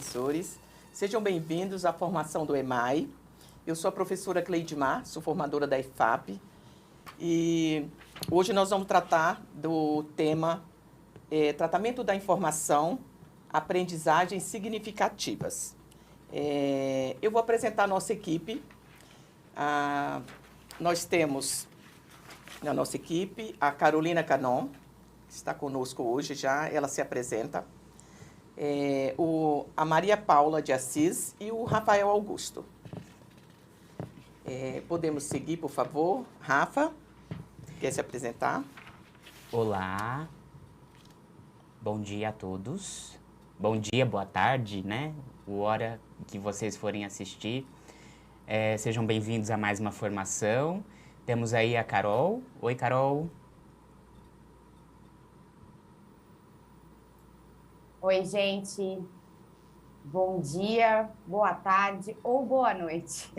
professores. Sejam bem-vindos à formação do EMAI. Eu sou a professora Cleidmar, sou formadora da IFAP. E hoje nós vamos tratar do tema Tratamento da Informação, Aprendizagens Significativas. Eu vou apresentar a nossa equipe. Nós temos na nossa equipe a Carolina Canon, que está conosco hoje já, ela se apresenta. A Maria Paula de Assis e o Rafael Augusto. Podemos seguir, por favor. Rafa, quer se apresentar? Olá, bom dia a todos. Bom dia, boa tarde, né? A hora que vocês forem assistir. Sejam bem-vindos a mais uma formação. Temos aí a Carol. Oi, Carol. Oi, gente. Bom dia, boa tarde ou boa noite.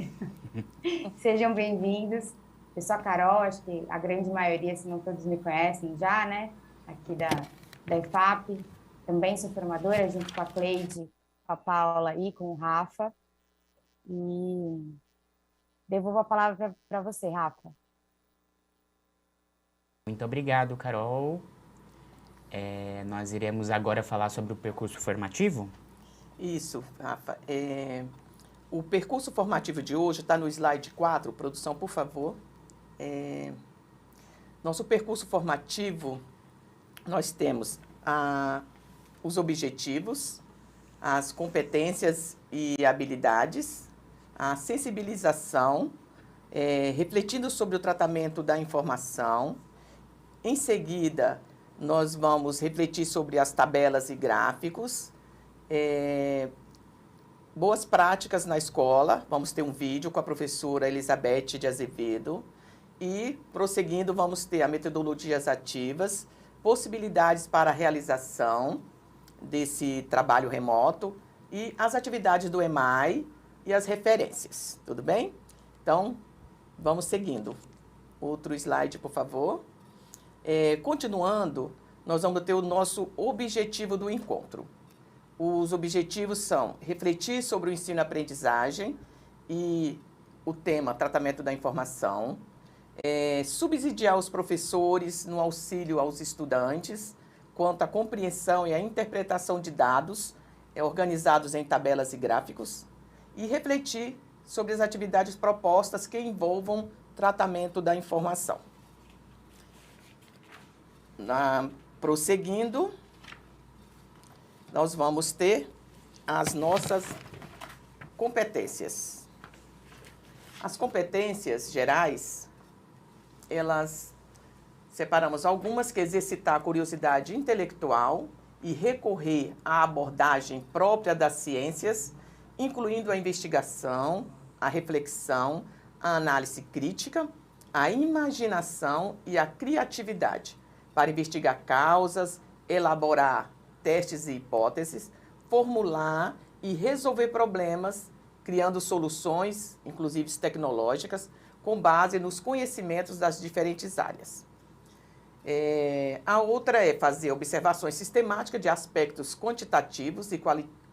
Sejam bem-vindos. Eu sou a Carol, acho que a grande maioria, se não todos me conhecem já, né? Aqui da IFAP. Também sou formadora, junto com a Cleide, com a Paula e com o Rafa. E devolvo a palavra para você, Rafa. Muito obrigado, Carol. Nós iremos agora falar sobre o percurso formativo. Isso, Rafa. O percurso formativo de hoje está no slide 4. Produção, por favor. Nosso percurso formativo, nós temos os objetivos, as competências e habilidades, a sensibilização, refletindo sobre o tratamento da informação. Em seguida, nós vamos refletir sobre as tabelas e gráficos, boas práticas na escola, vamos ter um vídeo com a professora Elizabeth de Azevedo e, prosseguindo, vamos ter as metodologias ativas, possibilidades para a realização desse trabalho remoto e as atividades do EMAI e as referências, tudo bem? Então, vamos seguindo. Outro slide, por favor. Continuando, nós vamos ter o nosso objetivo do encontro. Os objetivos são refletir sobre o ensino-aprendizagem e o tema tratamento da informação, subsidiar os professores no auxílio aos estudantes quanto à compreensão e à interpretação de dados organizados em tabelas e gráficos e refletir sobre as atividades propostas que envolvam tratamento da informação. Prosseguindo, nós vamos ter as nossas competências. As competências gerais, elas separamos algumas que exercitar a curiosidade intelectual e recorrer à abordagem própria das ciências, incluindo a investigação, a reflexão, a análise crítica, a imaginação e a criatividade, para investigar causas, elaborar testes e hipóteses, formular e resolver problemas, criando soluções, inclusive tecnológicas, com base nos conhecimentos das diferentes áreas. A outra é fazer observações sistemáticas de aspectos quantitativos e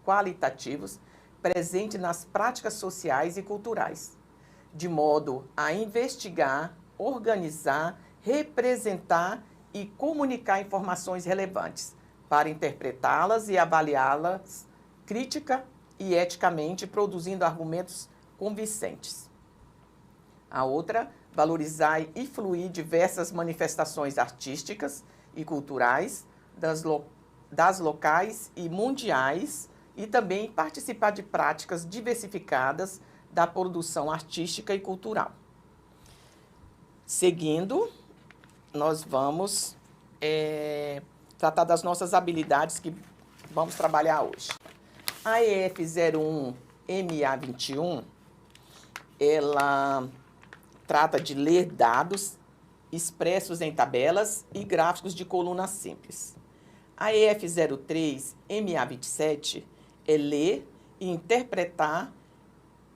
qualitativos presentes nas práticas sociais e culturais, de modo a investigar, organizar, representar e comunicar informações relevantes, para interpretá-las e avaliá-las crítica e eticamente, produzindo argumentos convincentes. A outra, valorizar e fluir diversas manifestações artísticas e culturais, das locais e mundiais, e também participar de práticas diversificadas da produção artística e cultural. Seguindo, nós vamos tratar das nossas habilidades que vamos trabalhar hoje. A EF 01MA21, ela trata de ler dados expressos em tabelas e gráficos de coluna simples. A EF 03MA27 é ler e interpretar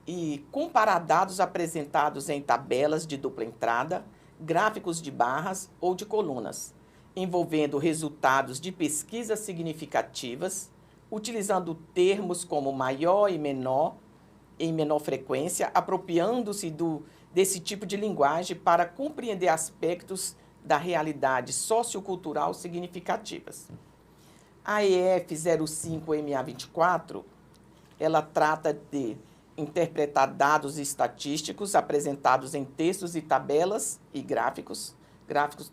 e comparar dados apresentados em tabelas de dupla entrada, gráficos de barras ou de colunas, envolvendo resultados de pesquisas significativas, utilizando termos como maior e menor, em menor frequência, apropriando-se desse tipo de linguagem para compreender aspectos da realidade sociocultural significativas. A EF 05MA24, ela trata de interpretar dados estatísticos apresentados em textos e tabelas e gráficos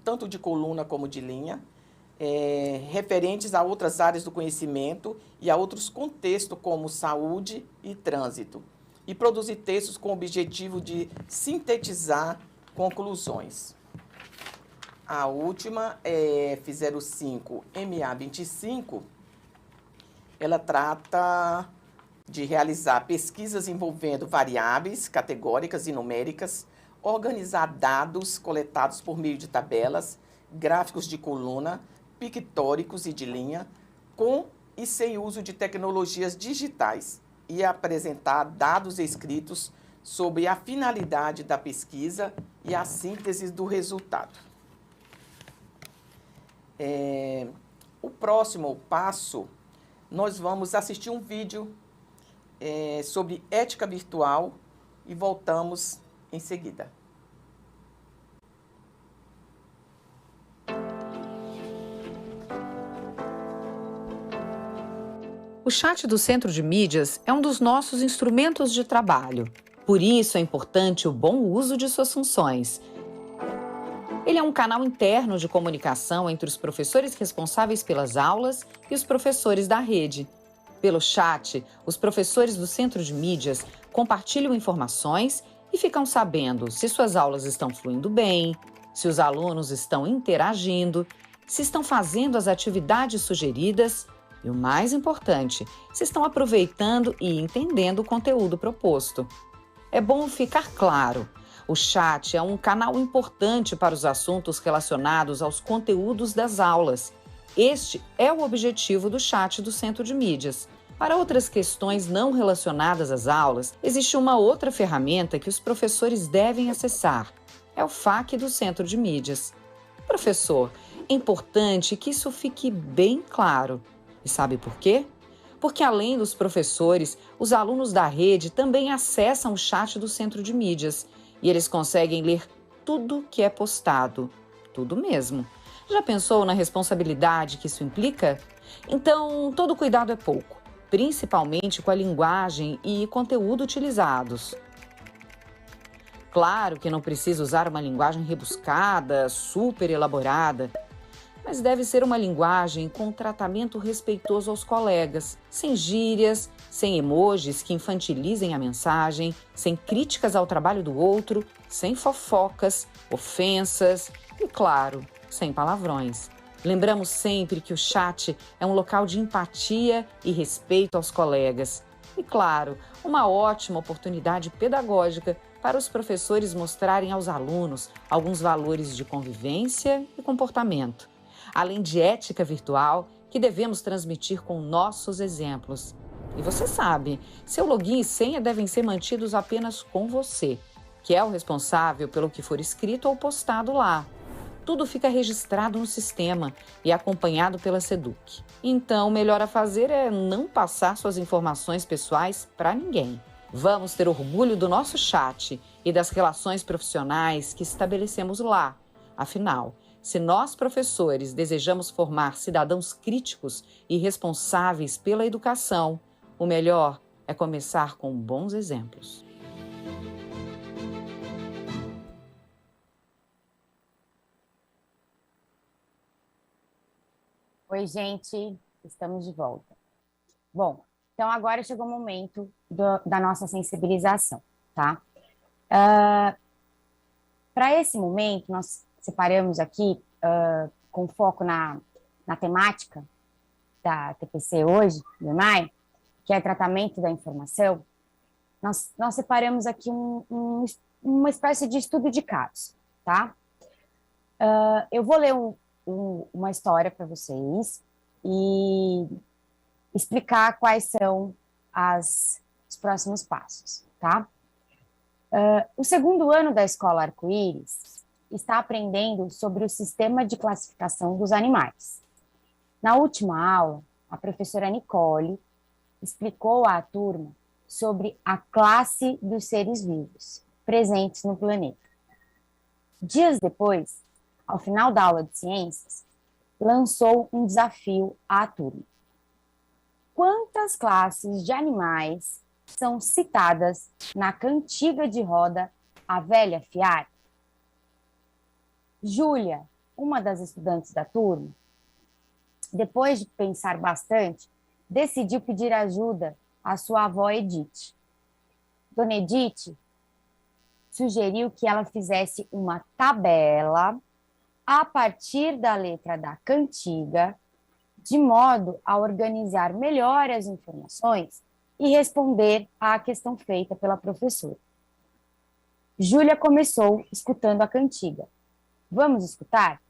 tanto de coluna como de linha, referentes a outras áreas do conhecimento e a outros contextos como saúde e trânsito, e produzir textos com o objetivo de sintetizar conclusões. A última é F05MA25, ela trata de realizar pesquisas envolvendo variáveis categóricas e numéricas, organizar dados coletados por meio de tabelas, gráficos de coluna, pictóricos e de linha, com e sem uso de tecnologias digitais, e apresentar dados escritos sobre a finalidade da pesquisa e a síntese do resultado. O próximo passo, nós vamos assistir um vídeo sobre ética virtual e voltamos em seguida. O chat do Centro de Mídias é um dos nossos instrumentos de trabalho. Por isso é importante o bom uso de suas funções. Ele é um canal interno de comunicação entre os professores responsáveis pelas aulas e os professores da rede. Pelo chat, os professores do Centro de Mídias compartilham informações e ficam sabendo se suas aulas estão fluindo bem, se os alunos estão interagindo, se estão fazendo as atividades sugeridas e, o mais importante, se estão aproveitando e entendendo o conteúdo proposto. É bom ficar claro, o chat é um canal importante para os assuntos relacionados aos conteúdos das aulas. Este é o objetivo do chat do Centro de Mídias. Para outras questões não relacionadas às aulas, existe uma outra ferramenta que os professores devem acessar. É o FAQ do Centro de Mídias. Professor, é importante que isso fique bem claro. E sabe por quê? Porque além dos professores, os alunos da rede também acessam o chat do Centro de Mídias e eles conseguem ler tudo que é postado. Tudo mesmo. Já pensou na responsabilidade que isso implica? Então, todo cuidado é pouco, principalmente com a linguagem e conteúdo utilizados. Claro que não precisa usar uma linguagem rebuscada, super elaborada, mas deve ser uma linguagem com tratamento respeitoso aos colegas, sem gírias, sem emojis que infantilizem a mensagem, sem críticas ao trabalho do outro, sem fofocas, ofensas e, claro, sem palavrões. Lembramos sempre que o chat é um local de empatia e respeito aos colegas. E, claro, uma ótima oportunidade pedagógica para os professores mostrarem aos alunos alguns valores de convivência e comportamento, além de ética virtual que devemos transmitir com nossos exemplos. E você sabe, seu login e senha devem ser mantidos apenas com você, que é o responsável pelo que for escrito ou postado lá. Tudo fica registrado no sistema e acompanhado pela SEDUC. Então, o melhor a fazer é não passar suas informações pessoais para ninguém. Vamos ter orgulho do nosso chat e das relações profissionais que estabelecemos lá. Afinal, se nós, professores, desejamos formar cidadãos críticos e responsáveis pela educação, o melhor é começar com bons exemplos. Oi, gente, estamos de volta. Bom, então agora chegou o momento da nossa sensibilização, tá? Para esse momento, nós separamos aqui, com foco na temática da TPC hoje, do EMAI, que é tratamento da informação, nós separamos aqui uma espécie de estudo de casos, tá? Eu vou ler uma história para vocês e explicar quais são os próximos passos, tá? O segundo ano da Escola Arco-Íris está aprendendo sobre o sistema de classificação dos animais. Na última aula, a professora Nicole explicou à turma sobre a classe dos seres vivos presentes no planeta. Dias depois, ao final da aula de ciências, lançou um desafio à turma. Quantas classes de animais são citadas na cantiga de roda A Velha Fiar? Júlia, uma das estudantes da turma, depois de pensar bastante, decidiu pedir ajuda à sua avó Edith. Dona Edith sugeriu que ela fizesse uma tabela a partir da letra da cantiga, de modo a organizar melhor as informações e responder à questão feita pela professora. Júlia começou escutando a cantiga. Vamos escutar?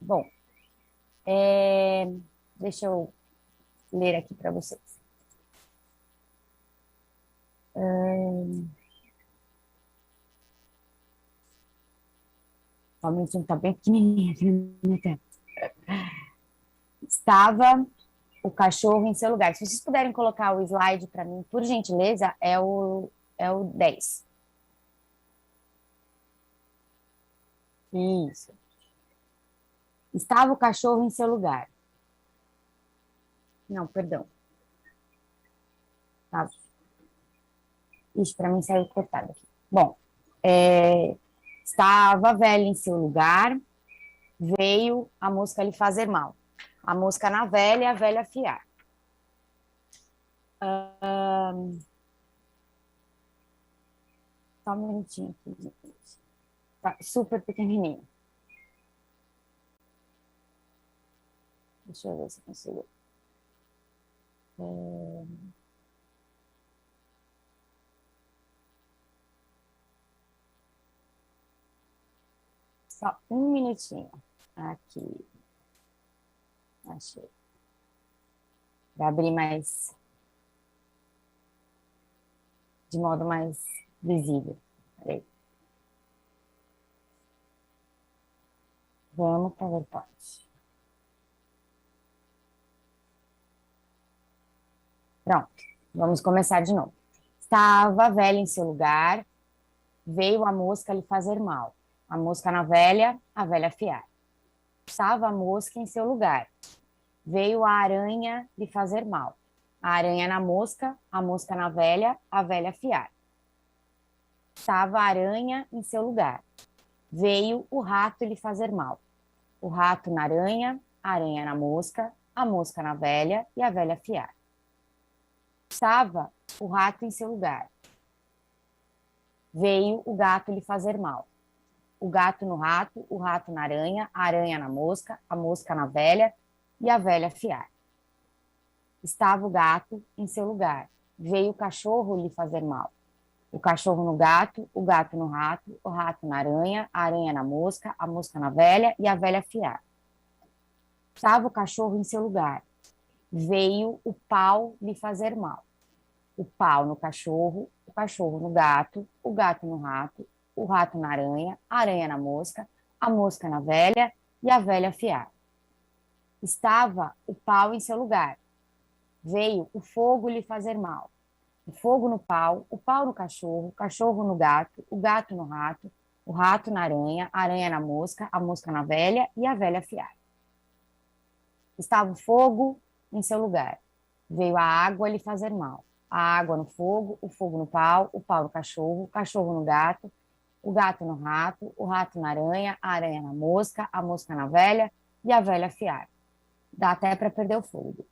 Bom, deixa eu ler aqui para vocês. O minutinho está bem pequenininho aqui na minha tela. Estava o cachorro em seu lugar. Se vocês puderem colocar o slide para mim, por gentileza, é o 10. Isso. Estava o cachorro em seu lugar. Não, perdão. Tá. Ixi, para mim saiu cortado aqui. Bom, estava a velha em seu lugar, veio a mosca lhe fazer mal. A mosca na velha e a velha fiar. Só um minutinho aqui, gente. Tá super pequenininho. Deixa eu ver se eu consigo. Só um minutinho. Aqui. Achei. Vai abrir mais. De modo mais visível. Peraí. Vamos para o PowerPoint. Pronto, vamos começar de novo. Estava a velha em seu lugar, veio a mosca lhe fazer mal. A mosca na velha, a velha fiar. Estava a mosca em seu lugar, veio a aranha lhe fazer mal. A aranha na mosca, a mosca na velha, a velha fiar. Estava a aranha em seu lugar, veio o rato lhe fazer mal. O rato na aranha, a aranha na mosca, a mosca na velha e a velha fiar. Estava o rato em seu lugar. Veio o gato lhe fazer mal. O gato no rato, o rato na aranha, a aranha na mosca, a mosca na velha e a velha fiar. Estava o gato em seu lugar. Veio o cachorro lhe fazer mal. O cachorro no gato, o gato no rato, o rato na aranha, a aranha na mosca, a mosca na velha e a velha fiar. Estava o cachorro em seu lugar. Veio o pau lhe fazer mal. O pau no cachorro, o cachorro no gato, o gato no rato, o rato na aranha, a aranha na mosca, a mosca na velha e a velha fiar. Estava o pau em seu lugar. Veio o fogo lhe fazer mal. O fogo no pau, o pau no cachorro, o cachorro no gato, o gato no rato, o rato na aranha, a aranha na mosca, a mosca na velha e a velha fiar. Estava o fogo em seu lugar. Veio a água lhe fazer mal. A água no fogo no pau, o pau no cachorro, o cachorro no gato, o gato no rato, o rato na aranha, a aranha na mosca, a mosca na velha e a velha fiar. Dá até para perder o fôlego.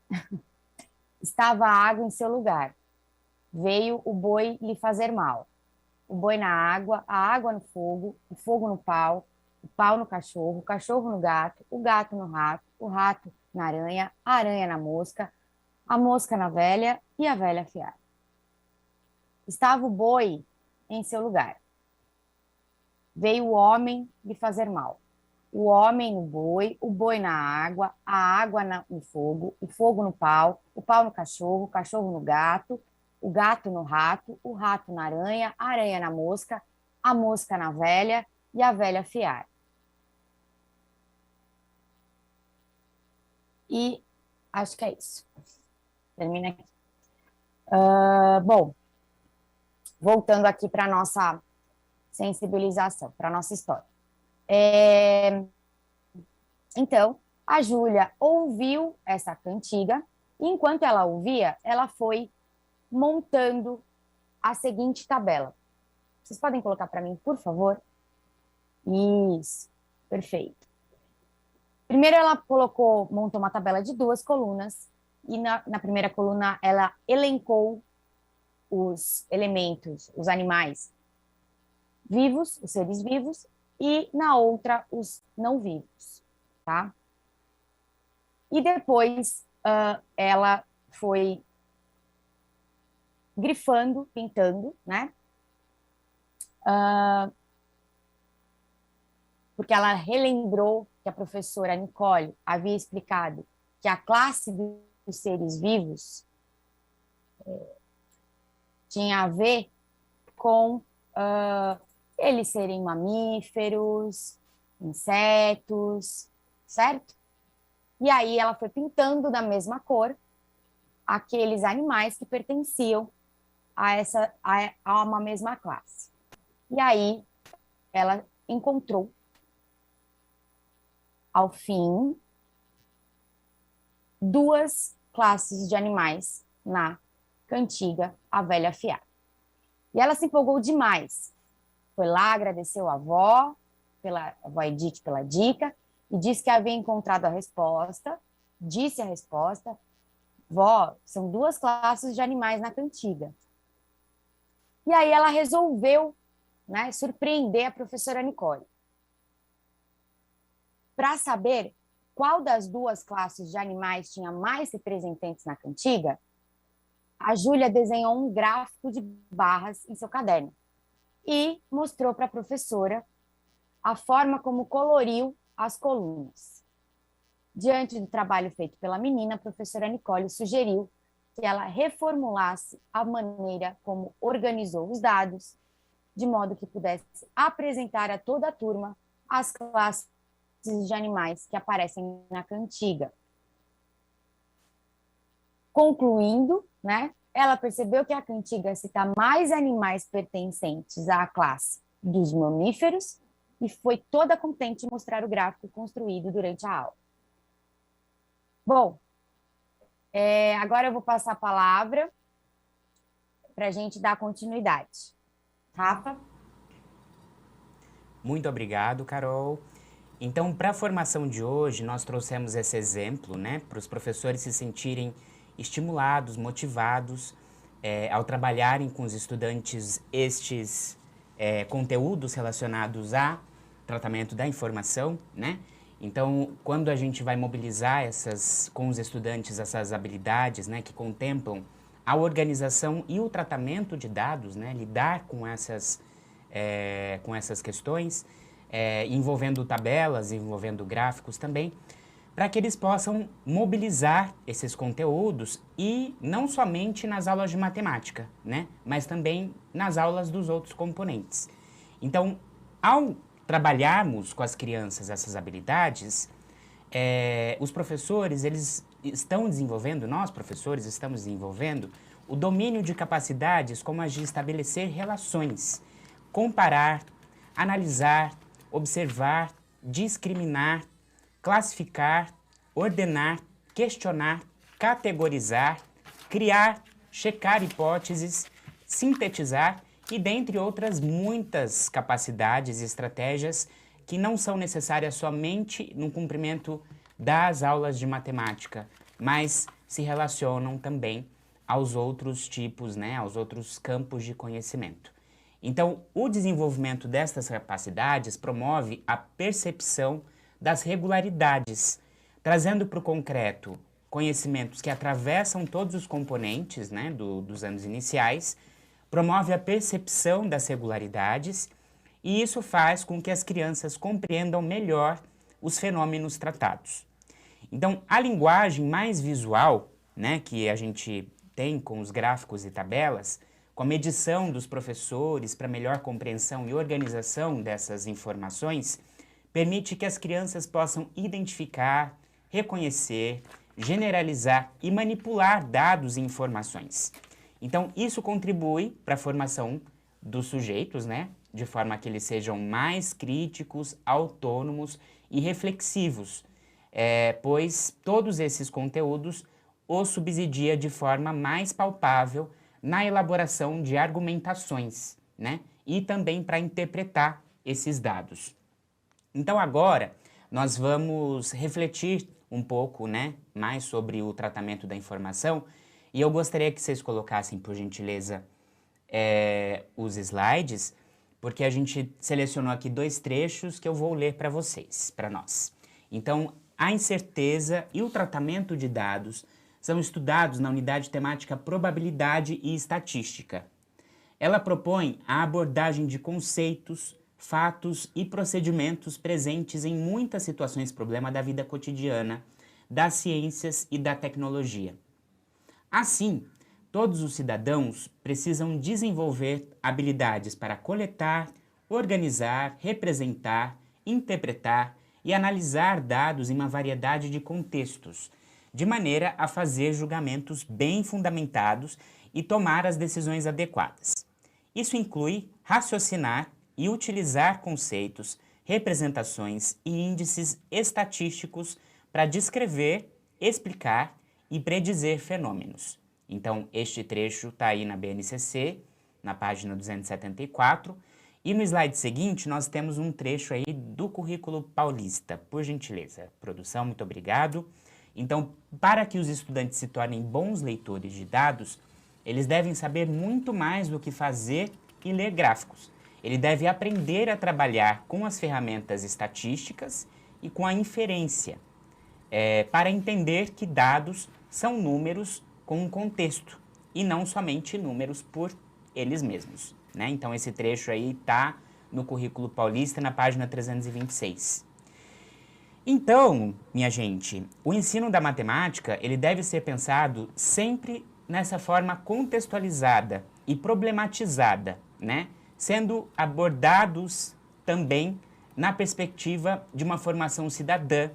Estava a água em seu lugar. Veio o boi lhe fazer mal. O boi na água, a água no fogo, o fogo no pau, o pau no cachorro, o cachorro no gato, o gato no rato, o rato na aranha, a aranha na mosca, a mosca na velha e a velha fiar. Estava o boi em seu lugar. Veio o homem lhe fazer mal. O homem no boi, o boi na água, a água no fogo, o fogo no pau, o pau no cachorro, o cachorro no gato, o gato no rato, o rato na aranha, a aranha na mosca, a mosca na velha e a velha fiar. E acho que é isso. Termina aqui. Bom, voltando aqui para a nossa sensibilização, para a nossa história. Então, a Júlia ouviu essa cantiga, e enquanto ela ouvia, ela foi montando a seguinte tabela. Vocês podem colocar para mim, por favor? Isso, perfeito. Primeiro ela montou uma tabela de 2 colunas, e na primeira coluna ela elencou os elementos, os animais vivos, os seres vivos, e na outra os não vivos, tá? E depois ela foi grifando, pintando, né? Porque ela relembrou que a professora Nicole havia explicado que a classe dos seres vivos tinha a ver com eles serem mamíferos, insetos, certo? E aí ela foi pintando da mesma cor aqueles animais que pertenciam a uma mesma classe. E aí ela encontrou, ao fim, 2 classes de animais na cantiga A Velha Fiada. E ela se empolgou demais. Foi lá, agradeceu a avó Edith pela dica, e disse que havia encontrado a resposta, disse a resposta: vó, são 2 classes de animais na cantiga. E aí ela resolveu, né, surpreender a professora Nicole. Para saber qual das 2 classes de animais tinha mais representantes na cantiga, a Júlia desenhou um gráfico de barras em seu caderno e mostrou para a professora a forma como coloriu as colunas. Diante do trabalho feito pela menina, a professora Nicole sugeriu que ela reformulasse a maneira como organizou os dados, de modo que pudesse apresentar a toda a turma as classes de animais que aparecem na cantiga. Concluindo, né, ela percebeu que a cantiga cita mais animais pertencentes à classe dos mamíferos e foi toda contente em mostrar o gráfico construído durante a aula. Bom, agora eu vou passar a palavra para a gente dar continuidade. Rafa? Muito obrigado, Carol. Então, para a formação de hoje, nós trouxemos esse exemplo, né, para os professores se sentirem estimulados, motivados ao trabalharem com os estudantes estes conteúdos relacionados a tratamento da informação, né? Então, quando a gente vai mobilizar com os estudantes essas habilidades, né, que contemplam a organização e o tratamento de dados, né, lidar com essas questões, envolvendo tabelas, envolvendo gráficos também, para que eles possam mobilizar esses conteúdos e não somente nas aulas de matemática, né, mas também nas aulas dos outros componentes. Então, ao trabalharmos com as crianças essas habilidades, os professores, eles estão desenvolvendo, nós professores estamos desenvolvendo o domínio de capacidades como as de estabelecer relações, comparar, analisar, observar, discriminar, classificar, ordenar, questionar, categorizar, criar, checar hipóteses, sintetizar e dentre outras muitas capacidades e estratégias que não são necessárias somente no cumprimento das aulas de matemática, mas se relacionam também aos outros tipos, né, aos outros campos de conhecimento. Então, o desenvolvimento destas capacidades promove a percepção das regularidades, trazendo para o concreto conhecimentos que atravessam todos os componentes, né, dos anos iniciais, promove a percepção das regularidades e isso faz com que as crianças compreendam melhor os fenômenos tratados. Então, a linguagem mais visual, né, que a gente tem com os gráficos e tabelas, com a medição dos professores para melhor compreensão e organização dessas informações, permite que as crianças possam identificar, reconhecer, generalizar e manipular dados e informações. Então, isso contribui para a formação dos sujeitos, né? De forma que eles sejam mais críticos, autônomos e reflexivos, pois todos esses conteúdos os subsidia de forma mais palpável na elaboração de argumentações, né? E também para interpretar esses dados. Então agora nós vamos refletir um pouco, né, mais sobre o tratamento da informação, e eu gostaria que vocês colocassem, por gentileza, os slides, porque a gente selecionou aqui 2 trechos que eu vou ler para vocês, para nós. Então, a incerteza e o tratamento de dados são estudados na unidade temática Probabilidade e Estatística. Ela propõe a abordagem de conceitos, fatos e procedimentos presentes em muitas situações problema da vida cotidiana, das ciências e da tecnologia. Assim, todos os cidadãos precisam desenvolver habilidades para coletar, organizar, representar, interpretar e analisar dados em uma variedade de contextos, de maneira a fazer julgamentos bem fundamentados e tomar as decisões adequadas. Isso inclui raciocinar e utilizar conceitos, representações e índices estatísticos para descrever, explicar e predizer fenômenos. Então, este trecho está aí na BNCC, na página 274, e no slide seguinte nós temos um trecho aí do currículo paulista. Por gentileza, produção, muito obrigado. Então, para que os estudantes se tornem bons leitores de dados, eles devem saber muito mais do que fazer e ler gráficos. Ele deve aprender a trabalhar com as ferramentas estatísticas e com a inferência, para entender que dados são números com um contexto e não somente números por eles mesmos, né? Então, esse trecho aí está no currículo paulista, na página 326. Então, minha gente, o ensino da matemática, ele deve ser pensado sempre nessa forma contextualizada e problematizada, né? Sendo abordados também na perspectiva de uma formação cidadã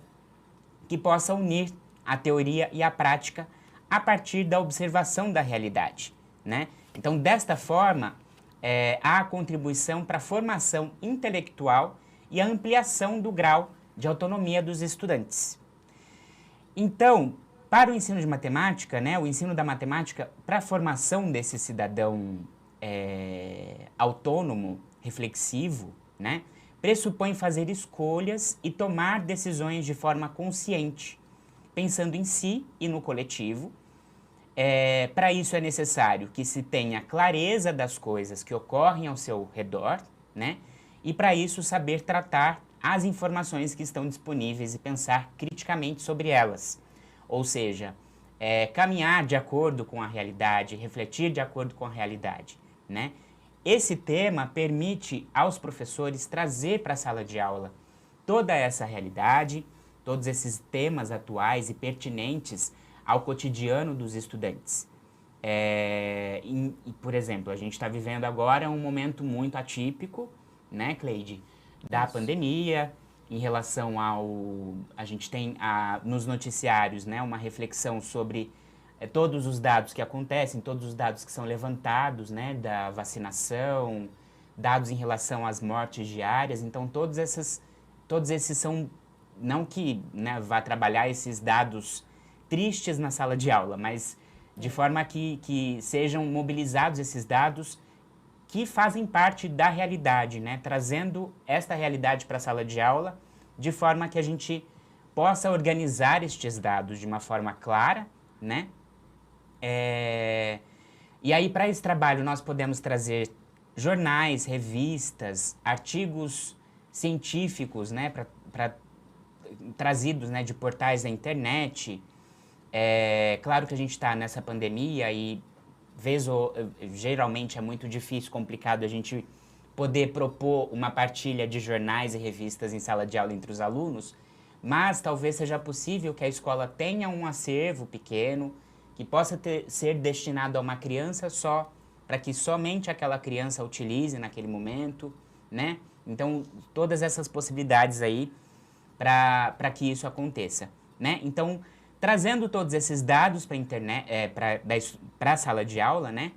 que possa unir a teoria e a prática a partir da observação da realidade, né? Então, desta forma, há a contribuição para a formação intelectual e a ampliação do grau de autonomia dos estudantes. Então, para o ensino de matemática, né, o ensino da matemática, para a formação desse cidadão autônomo, reflexivo, né, pressupõe fazer escolhas e tomar decisões de forma consciente, pensando em si e no coletivo. Para isso é necessário que se tenha clareza das coisas que ocorrem ao seu redor, né, e para isso saber tratar as informações que estão disponíveis e pensar criticamente sobre elas. Ou seja, caminhar de acordo com a realidade, refletir de acordo com a realidade, né? Esse tema permite aos professores trazer para a sala de aula toda essa realidade, todos esses temas atuais e pertinentes ao cotidiano dos estudantes. Por exemplo, a gente está vivendo agora um momento muito atípico, né, Cleide? Da pandemia, em relação ao... A gente tem nos noticiários, né, uma reflexão sobre todos os dados que acontecem, todos os dados que são levantados, né, da vacinação, dados em relação às mortes diárias. Então, todos esses são... Não que, né, vá trabalhar esses dados tristes na sala de aula, mas de forma que sejam mobilizados esses dados que fazem parte da realidade, né? Trazendo esta realidade para a sala de aula, de forma que a gente possa organizar estes dados de uma forma clara, né? E aí, para esse trabalho, nós podemos trazer jornais, revistas, artigos científicos, né? Trazidos, né, de portais da internet. Claro que a gente está nessa pandemia e geralmente é muito difícil, complicado a gente poder propor uma partilha de jornais e revistas em sala de aula entre os alunos, mas talvez seja possível que a escola tenha um acervo pequeno que possa ser destinado a uma criança só, para que somente aquela criança utilize naquele momento, né? Então, todas essas possibilidades aí para que isso aconteça, né? Então, trazendo todos esses dados para a internet, para a sala de aula, né?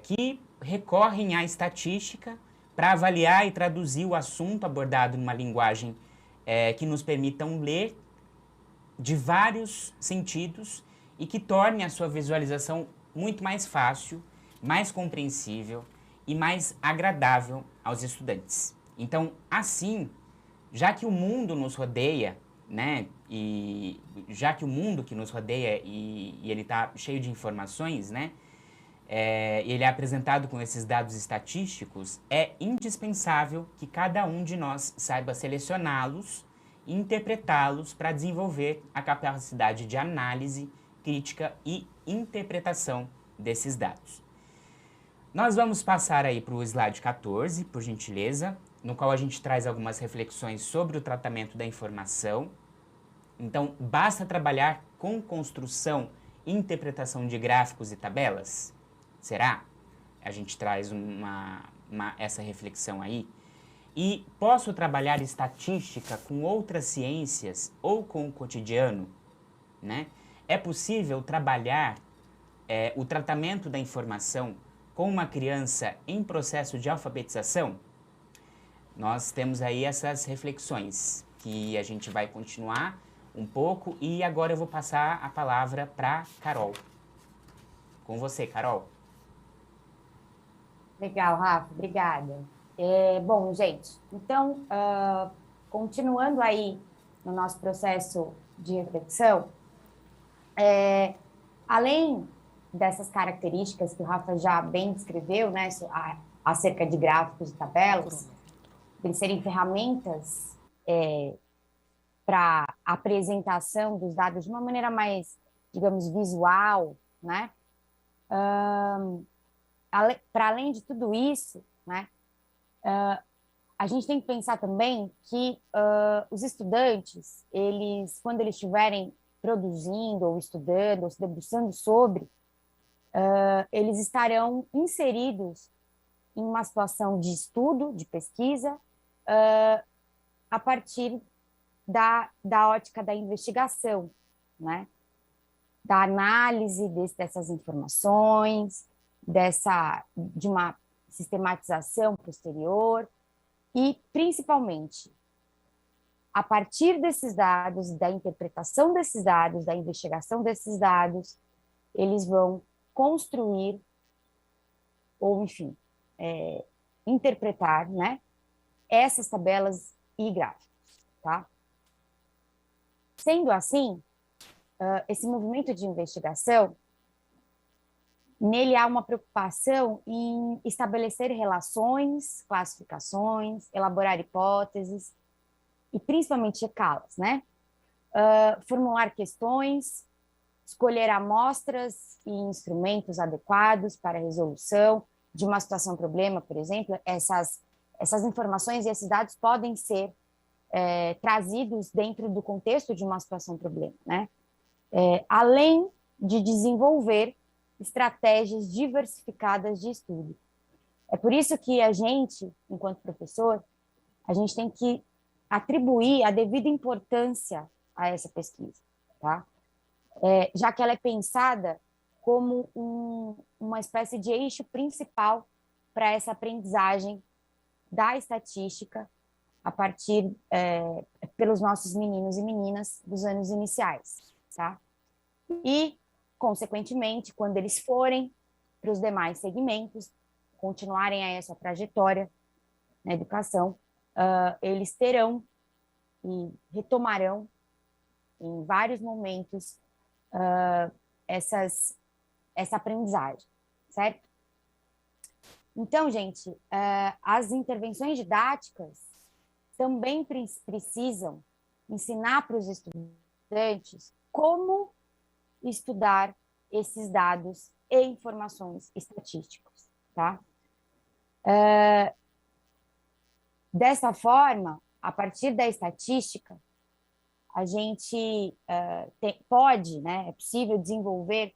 Que recorrem à estatística para avaliar e traduzir o assunto abordado numa linguagem que nos permitam ler de vários sentidos e que torne a sua visualização muito mais fácil, mais compreensível e mais agradável aos estudantes. Então, assim, já que o mundo nos rodeia, né, e já que o mundo que nos rodeia e ele está cheio de informações, né, ele é apresentado com esses dados estatísticos, é indispensável que cada um de nós saiba selecioná-los e interpretá-los para desenvolver a capacidade de análise, crítica e interpretação desses dados. Nós vamos passar aí para o slide 14, por gentileza, no qual a gente traz algumas reflexões sobre o tratamento da informação. Então, basta trabalhar com construção e interpretação de gráficos e tabelas? Será? A gente traz essa reflexão aí. E posso trabalhar estatística com outras ciências ou com o cotidiano, né? É possível trabalhar o tratamento da informação com uma criança em processo de alfabetização? Nós temos aí essas reflexões que a gente vai continuar um pouco e agora eu vou passar a palavra para Carol. Com você, Carol. Legal, Rafa, obrigada. Bom, gente, então, continuando aí no nosso processo de reflexão, além dessas características que o Rafa já bem descreveu, né, acerca de gráficos e tabelas, eles serem ferramentas para apresentação dos dados de uma maneira mais, digamos, visual, né? Para além de tudo isso, né, a gente tem que pensar também que os estudantes, quando eles estiverem produzindo ou estudando ou se debruçando sobre, eles estarão inseridos em uma situação de estudo, de pesquisa, a partir da ótica da investigação, né? Da análise dessas informações, de uma sistematização posterior e, principalmente, a partir desses dados, da interpretação desses dados, da investigação desses dados, eles vão construir ou, enfim, interpretar, né, essas tabelas e gráficos, tá? Sendo assim, esse movimento de investigação, nele há uma preocupação em estabelecer relações, classificações, elaborar hipóteses e principalmente checá-las, né? Formular questões, escolher amostras e instrumentos adequados para a resolução de uma situação-problema, por exemplo. Essas informações e esses dados podem ser trazidos dentro do contexto de uma situação-problema, né? Além de desenvolver estratégias diversificadas de estudo. É por isso que a gente, enquanto professor, a gente tem que atribuir a devida importância a essa pesquisa, tá? Já que ela é pensada como uma espécie de eixo principal para essa aprendizagem da estatística a partir pelos nossos meninos e meninas dos anos iniciais, tá? E, consequentemente, quando eles forem para os demais segmentos, continuarem a essa trajetória na educação, eles terão e retomarão em vários momentos essa aprendizagem, certo? Então, gente, as intervenções didáticas também precisam ensinar para os estudantes como estudar esses dados e informações estatísticos, tá? Dessa forma, a partir da estatística, a gente pode, né, é possível desenvolver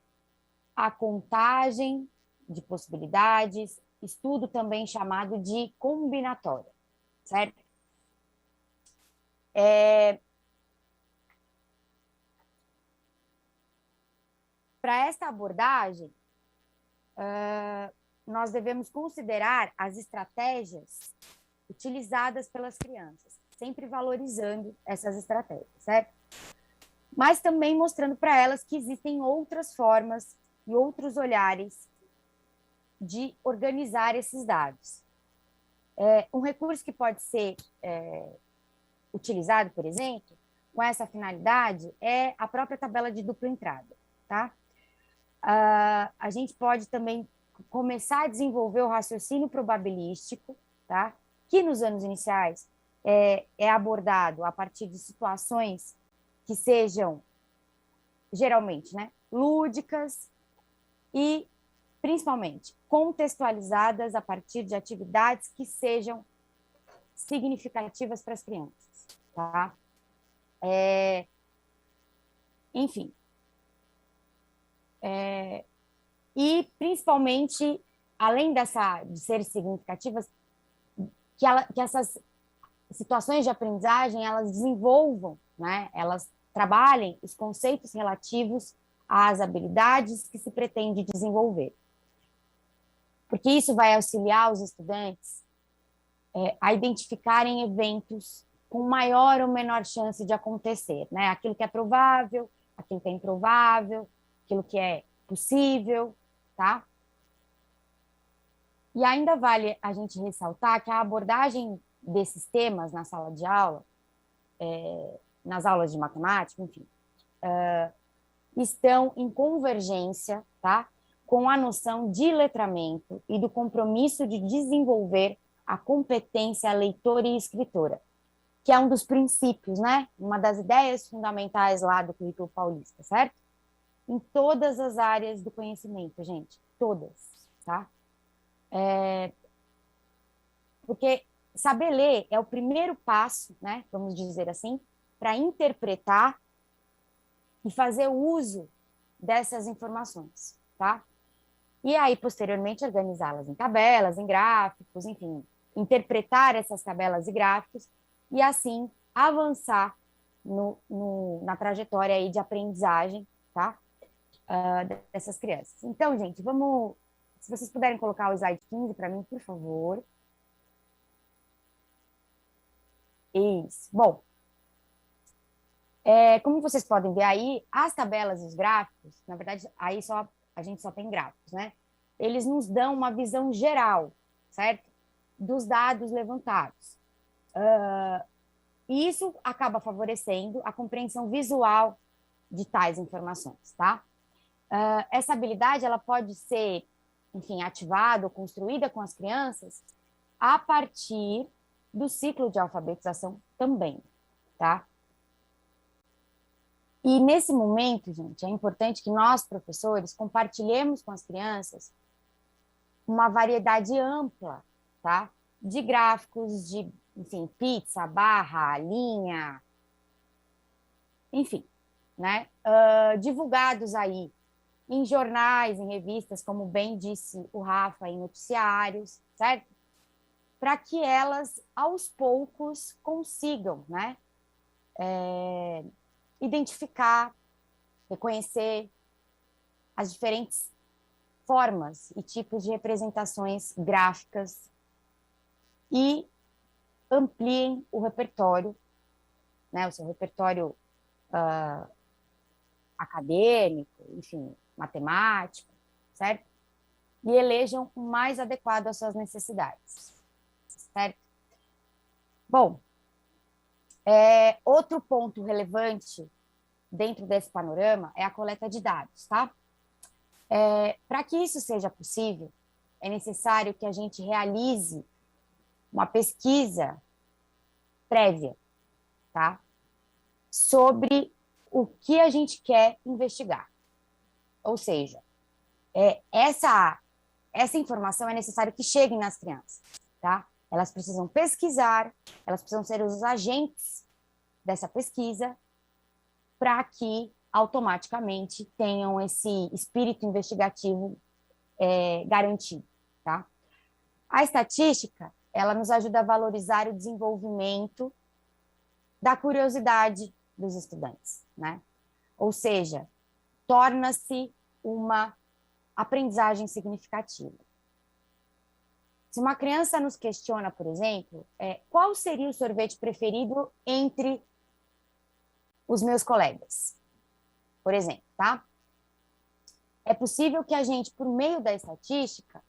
a contagem de possibilidades, estudo também chamado de combinatória, certo? para essa abordagem, nós devemos considerar as estratégias utilizadas pelas crianças, sempre valorizando essas estratégias, certo? Mas também mostrando para elas que existem outras formas e outros olhares de organizar esses dados. Um recurso que pode ser utilizado, por exemplo, com essa finalidade, é a própria tabela de dupla entrada, tá? A gente pode também começar a desenvolver o raciocínio probabilístico, tá? Que nos anos iniciais é abordado a partir de situações que sejam, geralmente, né, lúdicas e, principalmente, contextualizadas a partir de atividades que sejam significativas para as crianças, tá? Enfim. E, principalmente, além de serem significativas, que essas situações de aprendizagem, elas desenvolvam, né? Elas trabalhem os conceitos relativos às habilidades que se pretende desenvolver. Porque isso vai auxiliar os estudantes a identificarem eventos com maior ou menor chance de acontecer, né? Aquilo que é provável, aquilo que é improvável, aquilo que é possível, tá? E ainda vale a gente ressaltar que a abordagem desses temas na sala de aula, nas aulas de matemática, enfim, estão em convergência, tá, com a noção de letramento e do compromisso de desenvolver a competência leitora e escritora, que é um dos princípios, né, uma das ideias fundamentais lá do currículo paulista, certo? Em todas as áreas do conhecimento, gente, todas, tá? Porque saber ler é o primeiro passo, né, vamos dizer assim, para interpretar e fazer uso dessas informações, tá? E aí, posteriormente, organizá-las em tabelas, em gráficos, enfim, interpretar essas tabelas e gráficos e, assim, avançar na trajetória aí de aprendizagem, tá? Dessas crianças. Então, gente, vamos... Se vocês puderem colocar o slide 15 para mim, por favor. Isso. Bom, como vocês podem ver aí, as tabelas e os gráficos, na verdade, aí a gente só tem gráficos, né? Eles nos dão uma visão geral, certo? Dos dados levantados. E isso acaba favorecendo a compreensão visual de tais informações, tá? Essa habilidade, ela pode ser, enfim, ativada ou construída com as crianças a partir do ciclo de alfabetização também, tá? E nesse momento, gente, é importante que nós, professores, compartilhemos com as crianças uma variedade ampla, tá? De gráficos, de, enfim, pizza, barra, linha, enfim, né? Divulgados aí em jornais, em revistas, como bem disse o Rafa, em noticiários, certo? Para que elas, aos poucos, consigam, né? Identificar, reconhecer as diferentes formas e tipos de representações gráficas e ampliem o repertório, né, o seu repertório acadêmico, enfim, matemático, certo? E elejam o mais adequado às suas necessidades, certo? Bom, outro ponto relevante dentro desse panorama é a coleta de dados, tá? Para que isso seja possível, é necessário que a gente realize uma pesquisa prévia, tá? Sobre o que a gente quer investigar. Ou seja, essa informação é necessário que chegue nas crianças, tá? Elas precisam pesquisar, elas precisam ser os agentes dessa pesquisa para que automaticamente tenham esse espírito investigativo garantido, tá? A estatística, ela nos ajuda a valorizar o desenvolvimento da curiosidade dos estudantes, né? Ou seja, torna-se uma aprendizagem significativa. Se uma criança nos questiona, por exemplo, qual seria o sorvete preferido entre os meus colegas, por exemplo, tá? É possível que a gente, por meio da estatística,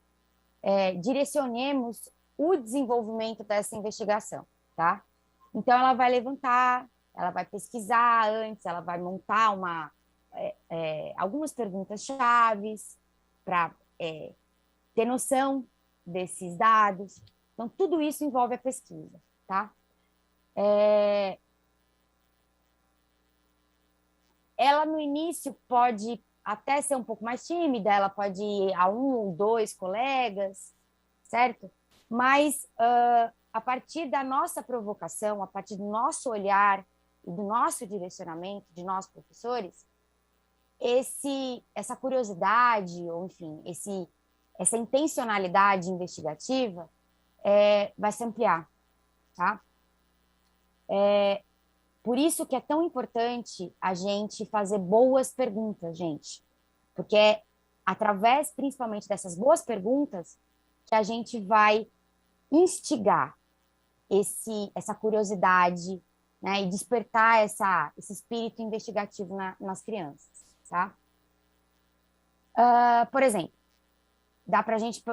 direcionemos o desenvolvimento dessa investigação, tá? Então, ela vai levantar, ela vai pesquisar antes, ela vai montar algumas perguntas chaves para ter noção desses dados. Então, tudo isso envolve a pesquisa, tá? Ela, no início, pode até ser um pouco mais tímida, ela pode ir a 1 ou 2 colegas, certo? Mas, a partir da nossa provocação, a partir do nosso olhar e do nosso direcionamento, de nós professores, essa curiosidade, ou enfim, essa intencionalidade investigativa vai se ampliar, tá? Por isso que é tão importante a gente fazer boas perguntas, gente, porque é através, principalmente, dessas boas perguntas que a gente vai instigar essa curiosidade, né, e despertar esse espírito investigativo nas crianças, tá? Por exemplo, dá para a gente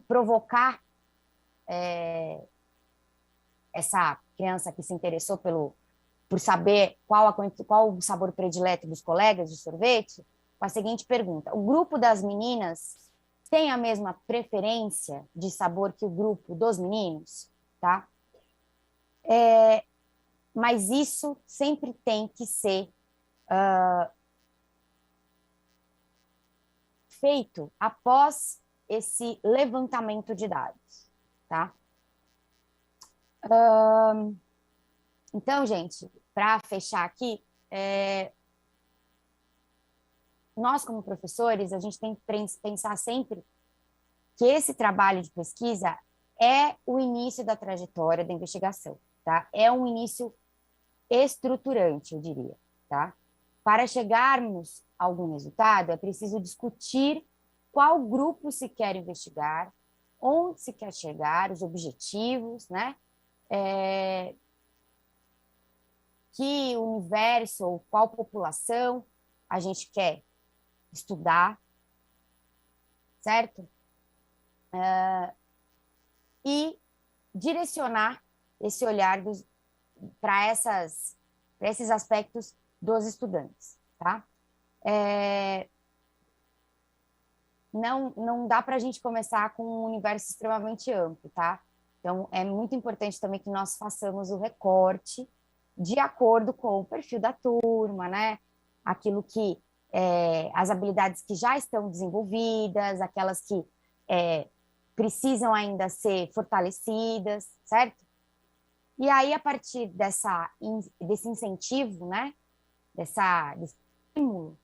provocar essa criança que se interessou por saber qual o sabor predileto dos colegas de sorvete, com a seguinte pergunta: o grupo das meninas tem a mesma preferência de sabor que o grupo dos meninos? Tá? Mas isso sempre tem que ser feito após esse levantamento de dados, tá? Então, gente, para fechar aqui, nós como professores, a gente tem que pensar sempre que esse trabalho de pesquisa é o início da trajetória da investigação, tá? É um início estruturante, eu diria, tá? Para chegarmos a algum resultado, é preciso discutir qual grupo se quer investigar, onde se quer chegar, os objetivos, né? Que universo ou qual população a gente quer estudar, certo? E direcionar esse olhar para esses aspectos dos estudantes, tá? Não dá para a gente começar com um universo extremamente amplo, tá? Então, é muito importante também que nós façamos o recorte de acordo com o perfil da turma, né? Aquilo que as habilidades que já estão desenvolvidas, aquelas que precisam ainda ser fortalecidas, certo? E aí, a partir desse incentivo, né? Desse estímulo,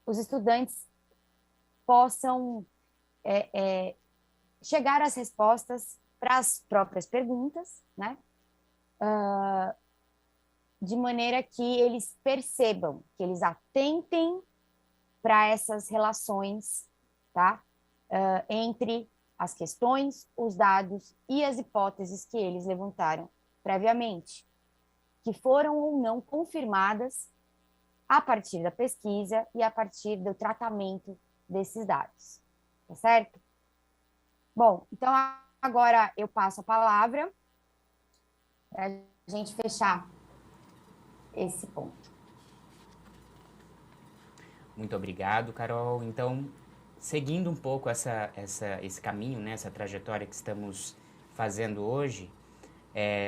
os estudantes possam chegar às respostas para as próprias perguntas, né? De maneira que eles percebam, que eles atentem para essas relações, tá? Entre as questões, os dados e as hipóteses que eles levantaram previamente, que foram ou não confirmadas a partir da pesquisa e a partir do tratamento desses dados, tá certo? Bom, então agora eu passo a palavra para a gente fechar esse ponto. Muito obrigado, Carol. Então, seguindo um pouco esse caminho, né, essa trajetória que estamos fazendo hoje,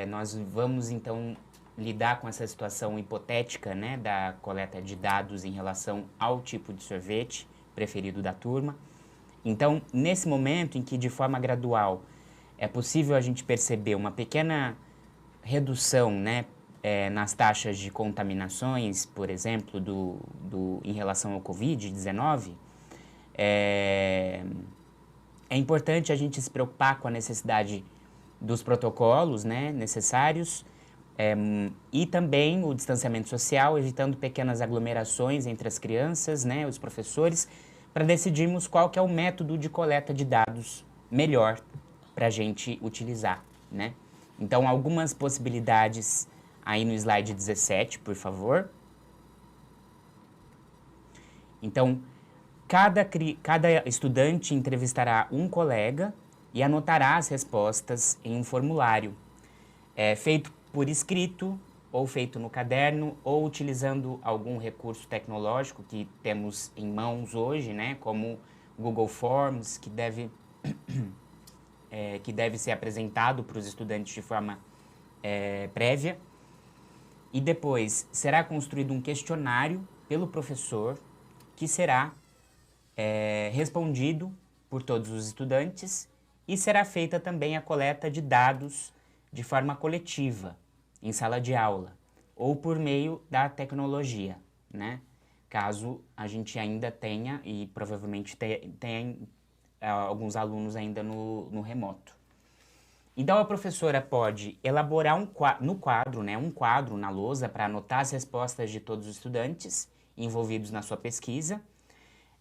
nós vamos, então, lidar com essa situação hipotética, né, da coleta de dados em relação ao tipo de sorvete preferido da turma. Então, nesse momento em que, de forma gradual, é possível a gente perceber uma pequena redução, né, nas taxas de contaminações, por exemplo, em relação ao Covid-19, é importante a gente se preocupar com a necessidade dos protocolos, né, necessários, E também o distanciamento social, evitando pequenas aglomerações entre as crianças, né, os professores, para decidirmos qual que é o método de coleta de dados melhor para a gente utilizar, né? Então, algumas possibilidades aí no slide 17, por favor. Então, cada estudante entrevistará um colega e anotará as respostas em um formulário, feito por escrito, ou feito no caderno, ou utilizando algum recurso tecnológico que temos em mãos hoje, né, como Google Forms, que deve ser apresentado para os estudantes de forma prévia. E depois será construído um questionário pelo professor, que será respondido por todos os estudantes, e será feita também a coleta de dados de forma coletiva, em sala de aula, ou por meio da tecnologia, né? Caso a gente ainda tenha, e provavelmente tenha alguns alunos ainda no remoto. Então, a professora pode elaborar um quadro na lousa para anotar as respostas de todos os estudantes envolvidos na sua pesquisa.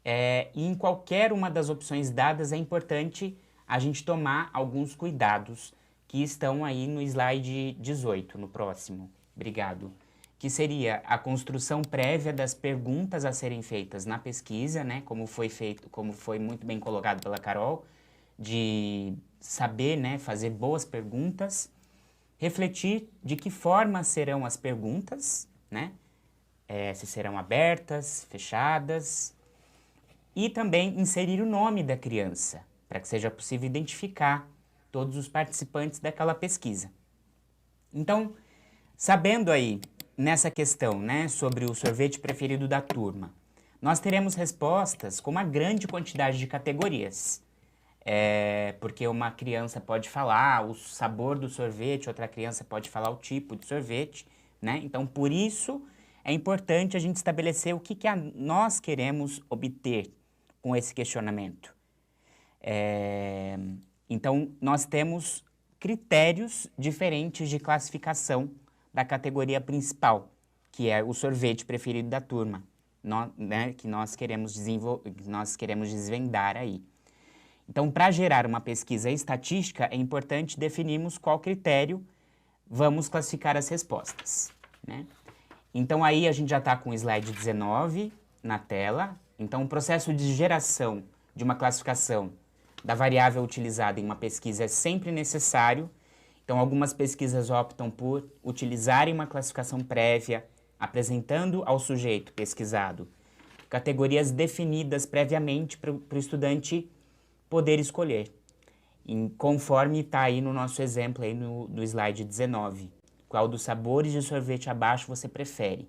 E em qualquer uma das opções dadas é importante a gente tomar alguns cuidados que estão aí no slide 18, no próximo. Obrigado. Que seria a construção prévia das perguntas a serem feitas na pesquisa, né? Como foi muito bem colocado pela Carol, de saber, né, fazer boas perguntas, refletir de que forma serão as perguntas, né? Se serão abertas, fechadas, e também inserir o nome da criança, para que seja possível identificar todos os participantes daquela pesquisa. Então, sabendo aí, nessa questão, né, sobre o sorvete preferido da turma, nós teremos respostas com uma grande quantidade de categorias. Porque uma criança pode falar o sabor do sorvete, outra criança pode falar o tipo de sorvete, né? Então, por isso, é importante a gente estabelecer o que nós queremos obter com esse questionamento. Então, nós temos critérios diferentes de classificação da categoria principal, que é o sorvete preferido da turma, né, que nós queremos desvendar aí. Então, para gerar uma pesquisa estatística, é importante definirmos qual critério vamos classificar as respostas, né? Então, aí a gente já está com o slide 19 na tela. Então, o processo de geração de uma classificação da variável utilizada em uma pesquisa é sempre necessário. Então, algumas pesquisas optam por utilizarem uma classificação prévia, apresentando ao sujeito pesquisado categorias definidas previamente para o estudante poder escolher, conforme está aí no nosso exemplo, aí no slide 19. Qual dos sabores de sorvete abaixo você prefere?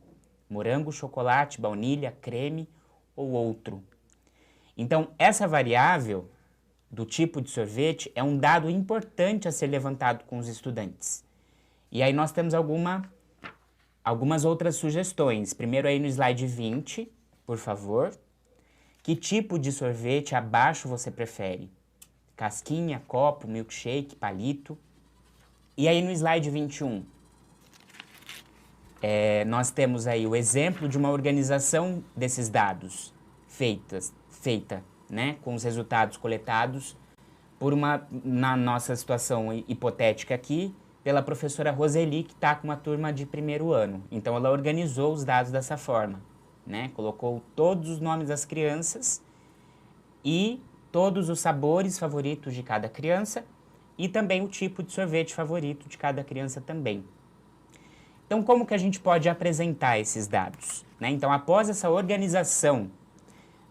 Morango, chocolate, baunilha, creme ou outro? Então, essa variável do tipo de sorvete é um dado importante a ser levantado com os estudantes. E aí nós temos algumas outras sugestões. Primeiro aí no slide 20, por favor. Que tipo de sorvete abaixo você prefere? Casquinha, copo, milkshake, palito. E aí no slide 21, nós temos aí o exemplo de uma organização desses dados feita, né, com os resultados coletados na nossa situação hipotética aqui, pela professora Roseli, que está com uma turma de primeiro ano. Então, ela organizou os dados dessa forma, né? Colocou todos os nomes das crianças e todos os sabores favoritos de cada criança e também o tipo de sorvete favorito de cada criança também. Então, como que a gente pode apresentar esses dados, né? Então, após essa organização,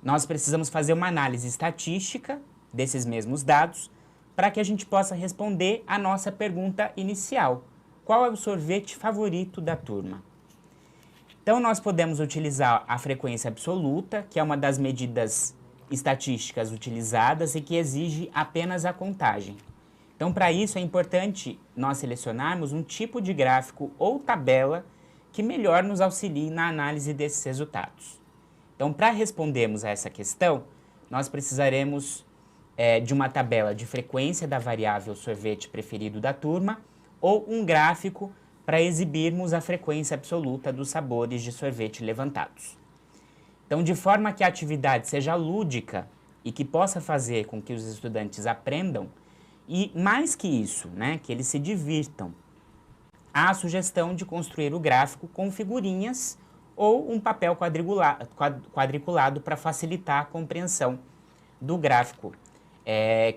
nós precisamos fazer uma análise estatística desses mesmos dados para que a gente possa responder a nossa pergunta inicial. Qual é o sorvete favorito da turma? Então, nós podemos utilizar a frequência absoluta, que é uma das medidas estatísticas utilizadas e que exige apenas a contagem. Então, para isso, é importante nós selecionarmos um tipo de gráfico ou tabela que melhor nos auxilie na análise desses resultados. Então, para respondermos a essa questão, nós precisaremos de uma tabela de frequência da variável sorvete preferido da turma ou um gráfico para exibirmos a frequência absoluta dos sabores de sorvete levantados. Então, de forma que a atividade seja lúdica e que possa fazer com que os estudantes aprendam, e mais que isso, né, que eles se divirtam, há a sugestão de construir o gráfico com figurinhas ou um papel quadriculado para facilitar a compreensão do gráfico,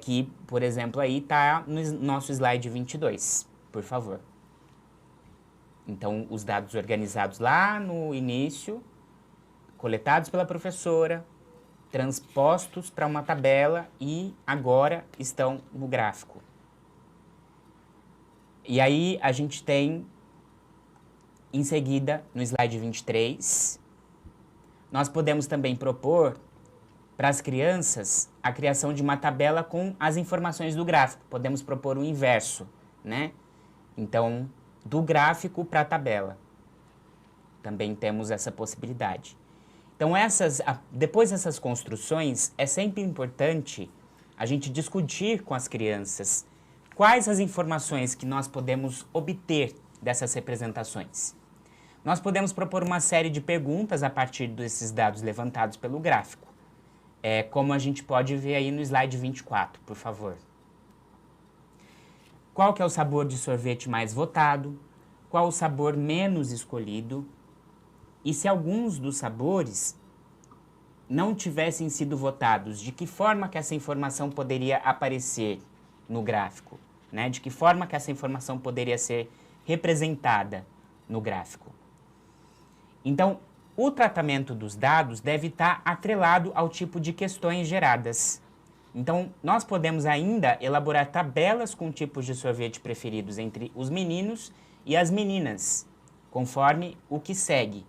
que, por exemplo, aí está no nosso slide 22, por favor. Então, os dados organizados lá no início, coletados pela professora, transpostos para uma tabela e agora estão no gráfico. E aí a gente tem, em seguida, no slide 23, nós podemos também propor para as crianças a criação de uma tabela com as informações do gráfico. Podemos propor o inverso, né? Então, do gráfico para a tabela. Também temos essa possibilidade. Então, depois dessas construções, é sempre importante a gente discutir com as crianças quais as informações que nós podemos obter dessas representações. Nós podemos propor uma série de perguntas a partir desses dados levantados pelo gráfico, como a gente pode ver aí no slide 24, por favor. Qual que é o sabor de sorvete mais votado? Qual o sabor menos escolhido? E se alguns dos sabores não tivessem sido votados, de que forma que essa informação poderia aparecer no gráfico? Né? De que forma que essa informação poderia ser representada no gráfico? Então, o tratamento dos dados deve estar atrelado ao tipo de questões geradas. Então, nós podemos ainda elaborar tabelas com tipos de sorvete preferidos entre os meninos e as meninas, conforme o que segue.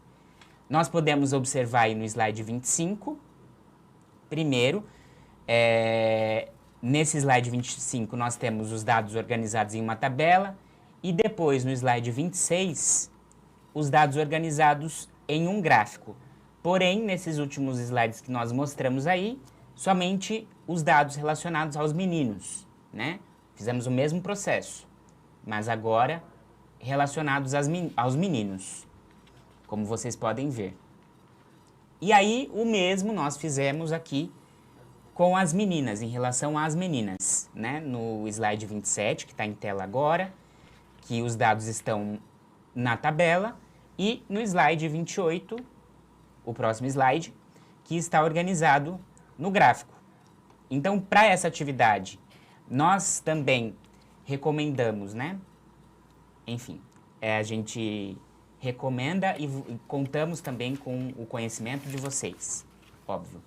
Nós podemos observar aí no slide 25, primeiro, nesse slide 25 nós temos os dados organizados em uma tabela e depois no slide 26, os dados organizados em um gráfico. Porém, nesses últimos slides que nós mostramos aí, somente os dados relacionados aos meninos, né? Fizemos o mesmo processo, mas agora relacionados aos meninos, como vocês podem ver. E aí, o mesmo nós fizemos aqui com as meninas, em relação às meninas, né? No slide 27, que está em tela agora, que os dados estão na tabela, e no slide 28, o próximo slide, que está organizado no gráfico. Então, para essa atividade, nós também recomendamos, né? Enfim, a gente recomenda e contamos também com o conhecimento de vocês, óbvio.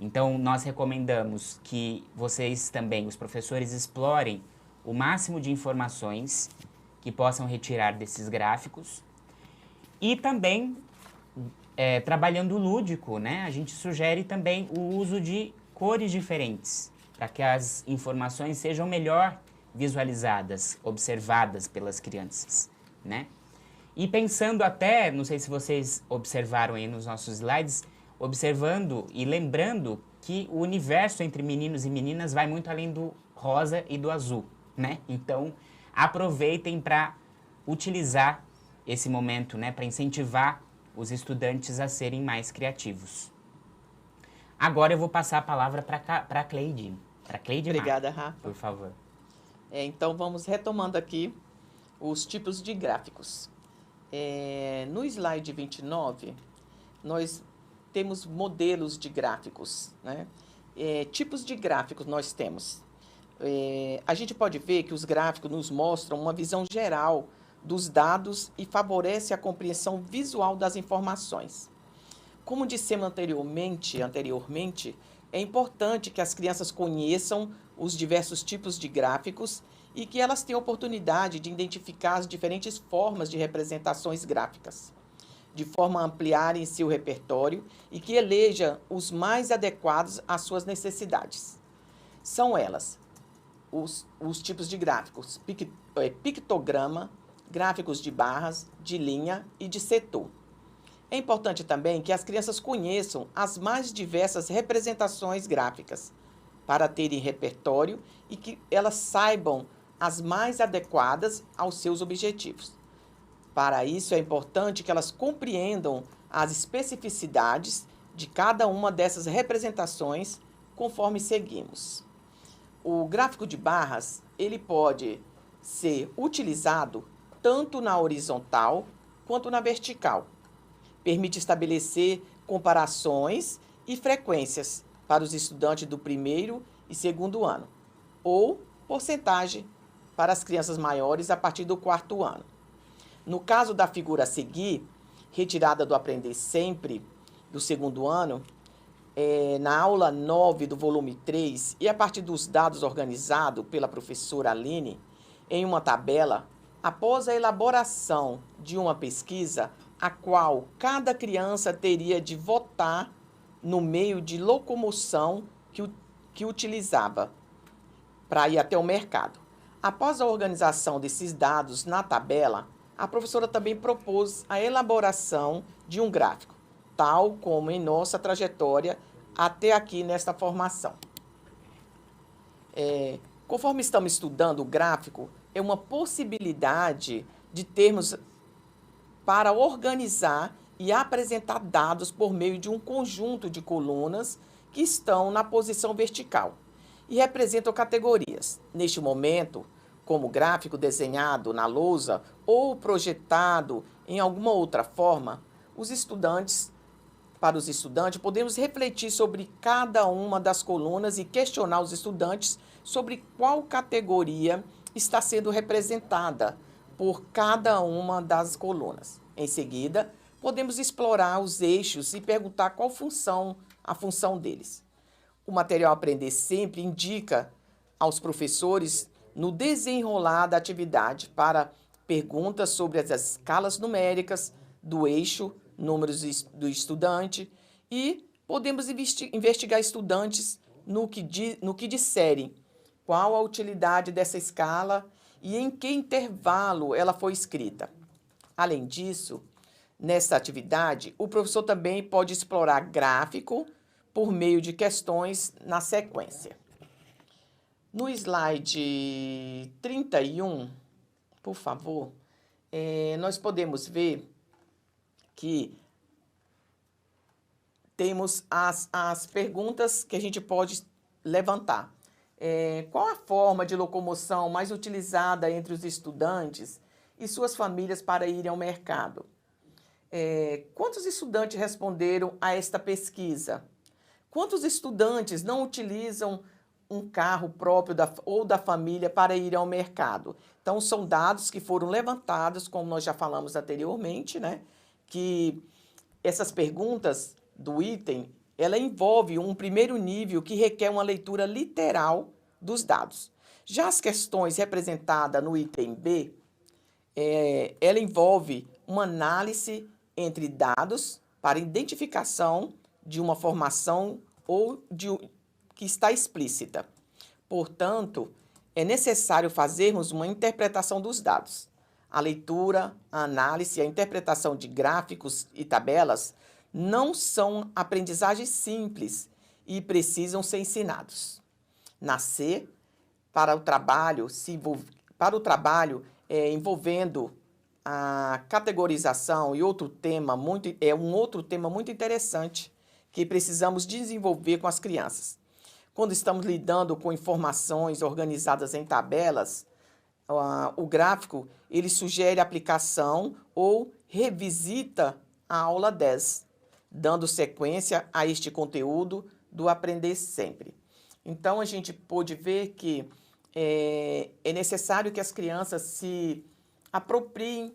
Então, nós recomendamos que vocês também, os professores, explorem o máximo de informações que possam retirar desses gráficos e também, trabalhando o lúdico, né? A gente sugere também o uso de cores diferentes, para que as informações sejam melhor visualizadas, observadas pelas crianças, né? E pensando até, não sei se vocês observaram aí nos nossos slides, observando e lembrando que o universo entre meninos e meninas vai muito além do rosa e do azul, né? Então, aproveitem para utilizar esse momento, né? Para incentivar os estudantes a serem mais criativos. Agora eu vou passar a palavra para a Cleide. Obrigada, Rafa. Por favor. Então, vamos retomando aqui os tipos de gráficos. No slide 29, nós temos modelos de gráficos, né? Tipos de gráficos nós temos. A gente pode ver que os gráficos nos mostram uma visão geral dos dados e favorece a compreensão visual das informações. Como dissemos anteriormente, é importante que as crianças conheçam os diversos tipos de gráficos e que elas tenham oportunidade de identificar as diferentes formas de representações gráficas, de forma a ampliarem seu repertório e que eleja os mais adequados às suas necessidades. São elas os tipos de gráficos: pictograma, gráficos de barras, de linha e de setor. É importante também que as crianças conheçam as mais diversas representações gráficas para terem repertório e que elas saibam as mais adequadas aos seus objetivos. Para isso, é importante que elas compreendam as especificidades de cada uma dessas representações conforme seguimos. O gráfico de barras, ele pode ser utilizado tanto na horizontal quanto na vertical. Permite estabelecer comparações e frequências para os estudantes do primeiro e segundo ano, ou porcentagem para as crianças maiores a partir do quarto ano. No caso da figura a seguir, retirada do Aprender Sempre, do segundo ano, na aula 9 do volume 3, e a partir dos dados organizados pela professora Aline, em uma tabela, após a elaboração de uma pesquisa, a qual cada criança teria de votar no meio de locomoção que utilizava para ir até o mercado. Após a organização desses dados na tabela, a professora também propôs a elaboração de um gráfico, tal como em nossa trajetória até aqui nesta formação. Conforme estamos estudando o gráfico, é uma possibilidade de termos para organizar e apresentar dados por meio de um conjunto de colunas que estão na posição vertical e representam categorias. Neste momento, como gráfico desenhado na lousa ou projetado em alguma outra forma, para os estudantes, podemos refletir sobre cada uma das colunas e questionar os estudantes sobre qual categoria está sendo representada por cada uma das colunas. Em seguida, podemos explorar os eixos e perguntar qual a função deles. O material Aprender Sempre indica aos professores no desenrolar da atividade para perguntas sobre as escalas numéricas do eixo, números do estudante, e podemos investigar estudantes no que disserem qual a utilidade dessa escala e em que intervalo ela foi escrita. Além disso, nessa atividade, o professor também pode explorar gráfico por meio de questões na sequência. No slide 31, por favor, nós podemos ver que temos as perguntas que a gente pode levantar. Qual a forma de locomoção mais utilizada entre os estudantes e suas famílias para irem ao mercado? Quantos estudantes responderam a esta pesquisa? Quantos estudantes não utilizam um carro próprio ou da família para ir ao mercado? Então, são dados que foram levantados, como nós já falamos anteriormente, né? Que essas perguntas do item, ela envolve um primeiro nível que requer uma leitura literal dos dados. Já as questões representadas no item B, ela envolve uma análise entre dados para identificação de uma formação ou que está explícita. Portanto, é necessário fazermos uma interpretação dos dados. A leitura, a análise e a interpretação de gráficos e tabelas não são aprendizagens simples e precisam ser ensinados. Nascer para o trabalho, envolvendo a categorização e um outro tema muito interessante que precisamos desenvolver com as crianças. Quando estamos lidando com informações organizadas em tabelas, o gráfico ele sugere aplicação ou revisita a aula 10, dando sequência a este conteúdo do Aprender Sempre. Então, a gente pôde ver que é necessário que as crianças se apropriem,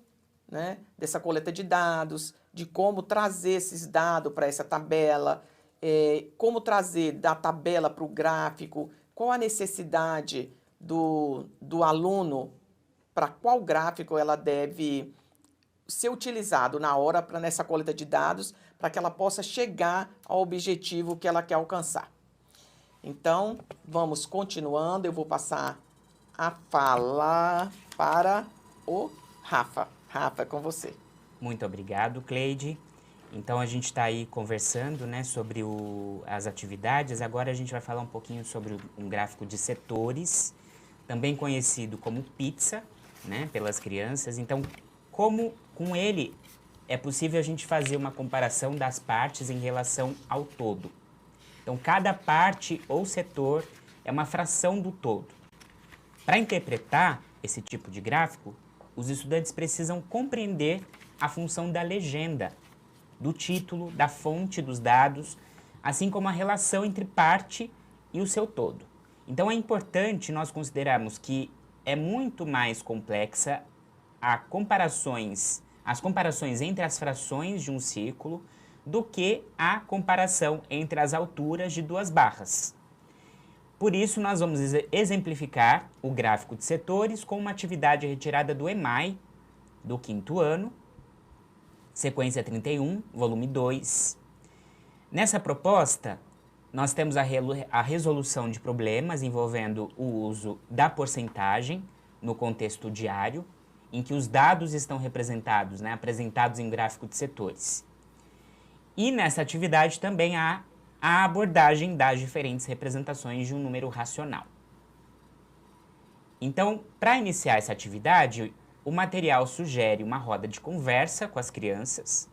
né, dessa coleta de dados, de como trazer esses dados para essa tabela, como trazer da tabela para o gráfico, qual a necessidade do aluno, para qual gráfico ela deve ser utilizado na hora nessa coleta de dados, para que ela possa chegar ao objetivo que ela quer alcançar. Então, vamos continuando, eu vou passar a fala para o Rafa. Rafa, é com você. Muito obrigado, Cleide. Então, a gente está aí conversando, né, sobre as atividades. Agora a gente vai falar um pouquinho sobre um gráfico de setores, também conhecido como pizza, né, pelas crianças. Então, como com ele é possível a gente fazer uma comparação das partes em relação ao todo. Então, cada parte ou setor é uma fração do todo. Para interpretar esse tipo de gráfico, os estudantes precisam compreender a função da legenda, do título, da fonte dos dados, assim como a relação entre parte e o seu todo. Então, é importante nós considerarmos que é muito mais complexa as comparações entre as frações de um círculo do que a comparação entre as alturas de duas barras. Por isso, nós vamos exemplificar o gráfico de setores com uma atividade retirada do EMAI, do 5º ano, sequência 31, volume 2. Nessa proposta, nós temos a resolução de problemas envolvendo o uso da porcentagem no contexto diário, em que os dados estão representados, né, apresentados em gráfico de setores. E nessa atividade também há a abordagem das diferentes representações de um número racional. Então, para iniciar essa atividade, o material sugere uma roda de conversa com as crianças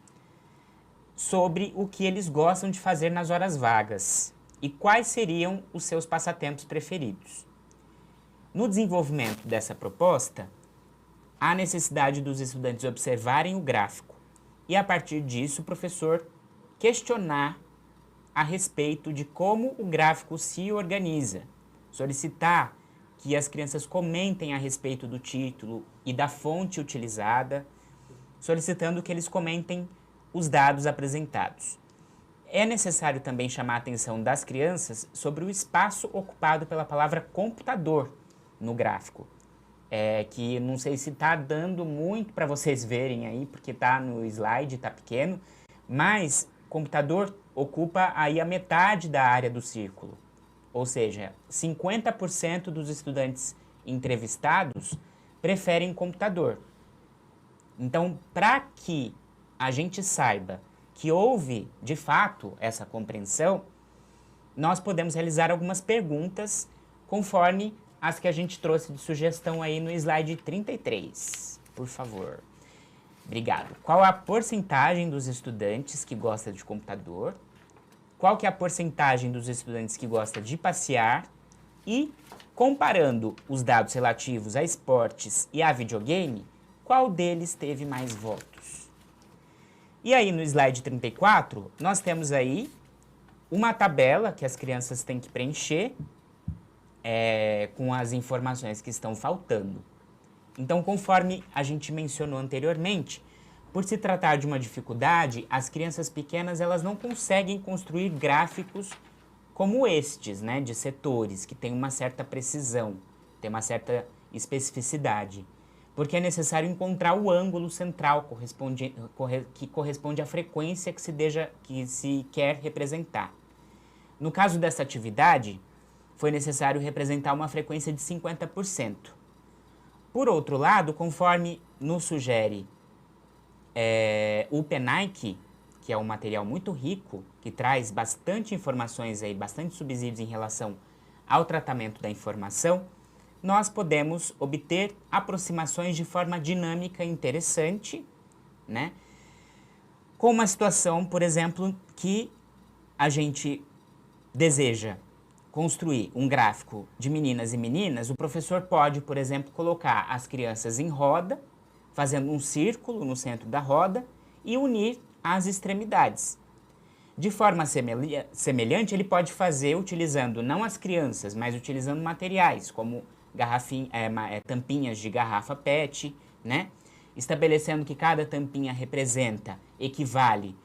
sobre o que eles gostam de fazer nas horas vagas e quais seriam os seus passatempos preferidos. No desenvolvimento dessa proposta, há necessidade dos estudantes observarem o gráfico e, a partir disso, o professor questionar a respeito de como o gráfico se organiza, solicitar que as crianças comentem a respeito do título e da fonte utilizada, solicitando que eles comentem os dados apresentados. É necessário também chamar a atenção das crianças sobre o espaço ocupado pela palavra computador no gráfico. Que não sei se está dando muito para vocês verem aí, porque está no slide, está pequeno, mas computador ocupa aí a metade da área do círculo. Ou seja, 50% dos estudantes entrevistados preferem computador. Então, para que a gente saiba que houve, de fato, essa compreensão, nós podemos realizar algumas perguntas conforme as que a gente trouxe de sugestão aí no slide 33. Por favor. Obrigado. Qual a porcentagem dos estudantes que gosta de computador? Qual que é a porcentagem dos estudantes que gosta de passear? E, comparando os dados relativos a esportes e a videogame, qual deles teve mais votos? E aí, no slide 34, nós temos aí uma tabela que as crianças têm que preencher com as informações que estão faltando. Então, conforme a gente mencionou anteriormente, por se tratar de uma dificuldade, as crianças pequenas elas não conseguem construir gráficos como estes, né, de setores, que tem uma certa precisão, tem uma certa especificidade, porque é necessário encontrar o ângulo central que corresponde à frequência que se quer representar. No caso dessa atividade, foi necessário representar uma frequência de 50%. Por outro lado, conforme nos sugere o PENAIC, que é um material muito rico, que traz bastante informações, aí, bastante subsídios em relação ao tratamento da informação, nós podemos obter aproximações de forma dinâmica e interessante, né? Com uma situação, por exemplo, que a gente deseja construir um gráfico de meninas e meninas, o professor pode, por exemplo, colocar as crianças em roda, fazendo um círculo no centro da roda e unir as extremidades. De forma semelhante, ele pode fazer utilizando não as crianças, mas utilizando materiais, como tampinhas de garrafa PET, né? Estabelecendo que cada tampinha equivale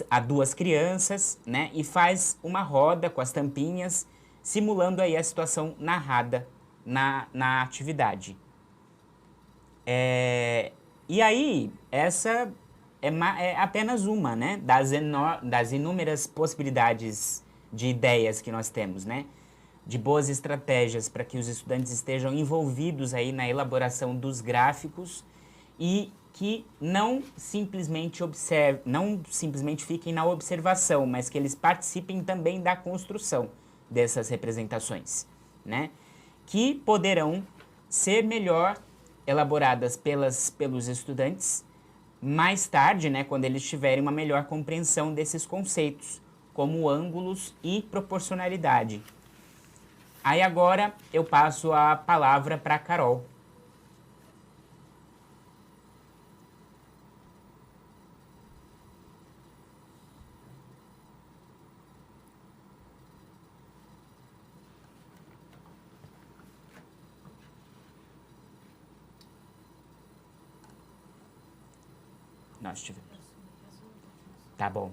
a duas crianças, né? E faz uma roda com as tampinhas, simulando aí a situação narrada na atividade. E aí, essa é apenas uma, né, das inúmeras possibilidades de ideias que nós temos, né? De boas estratégias para que os estudantes estejam envolvidos aí na elaboração dos gráficos e que não simplesmente fiquem na observação, mas que eles participem também da construção dessas representações, né? Que poderão ser melhor elaboradas pelos estudantes mais tarde, né, quando eles tiverem uma melhor compreensão desses conceitos, como ângulos e proporcionalidade. Aí agora eu passo a palavra para a Carol. Nós tivemos. Tá bom.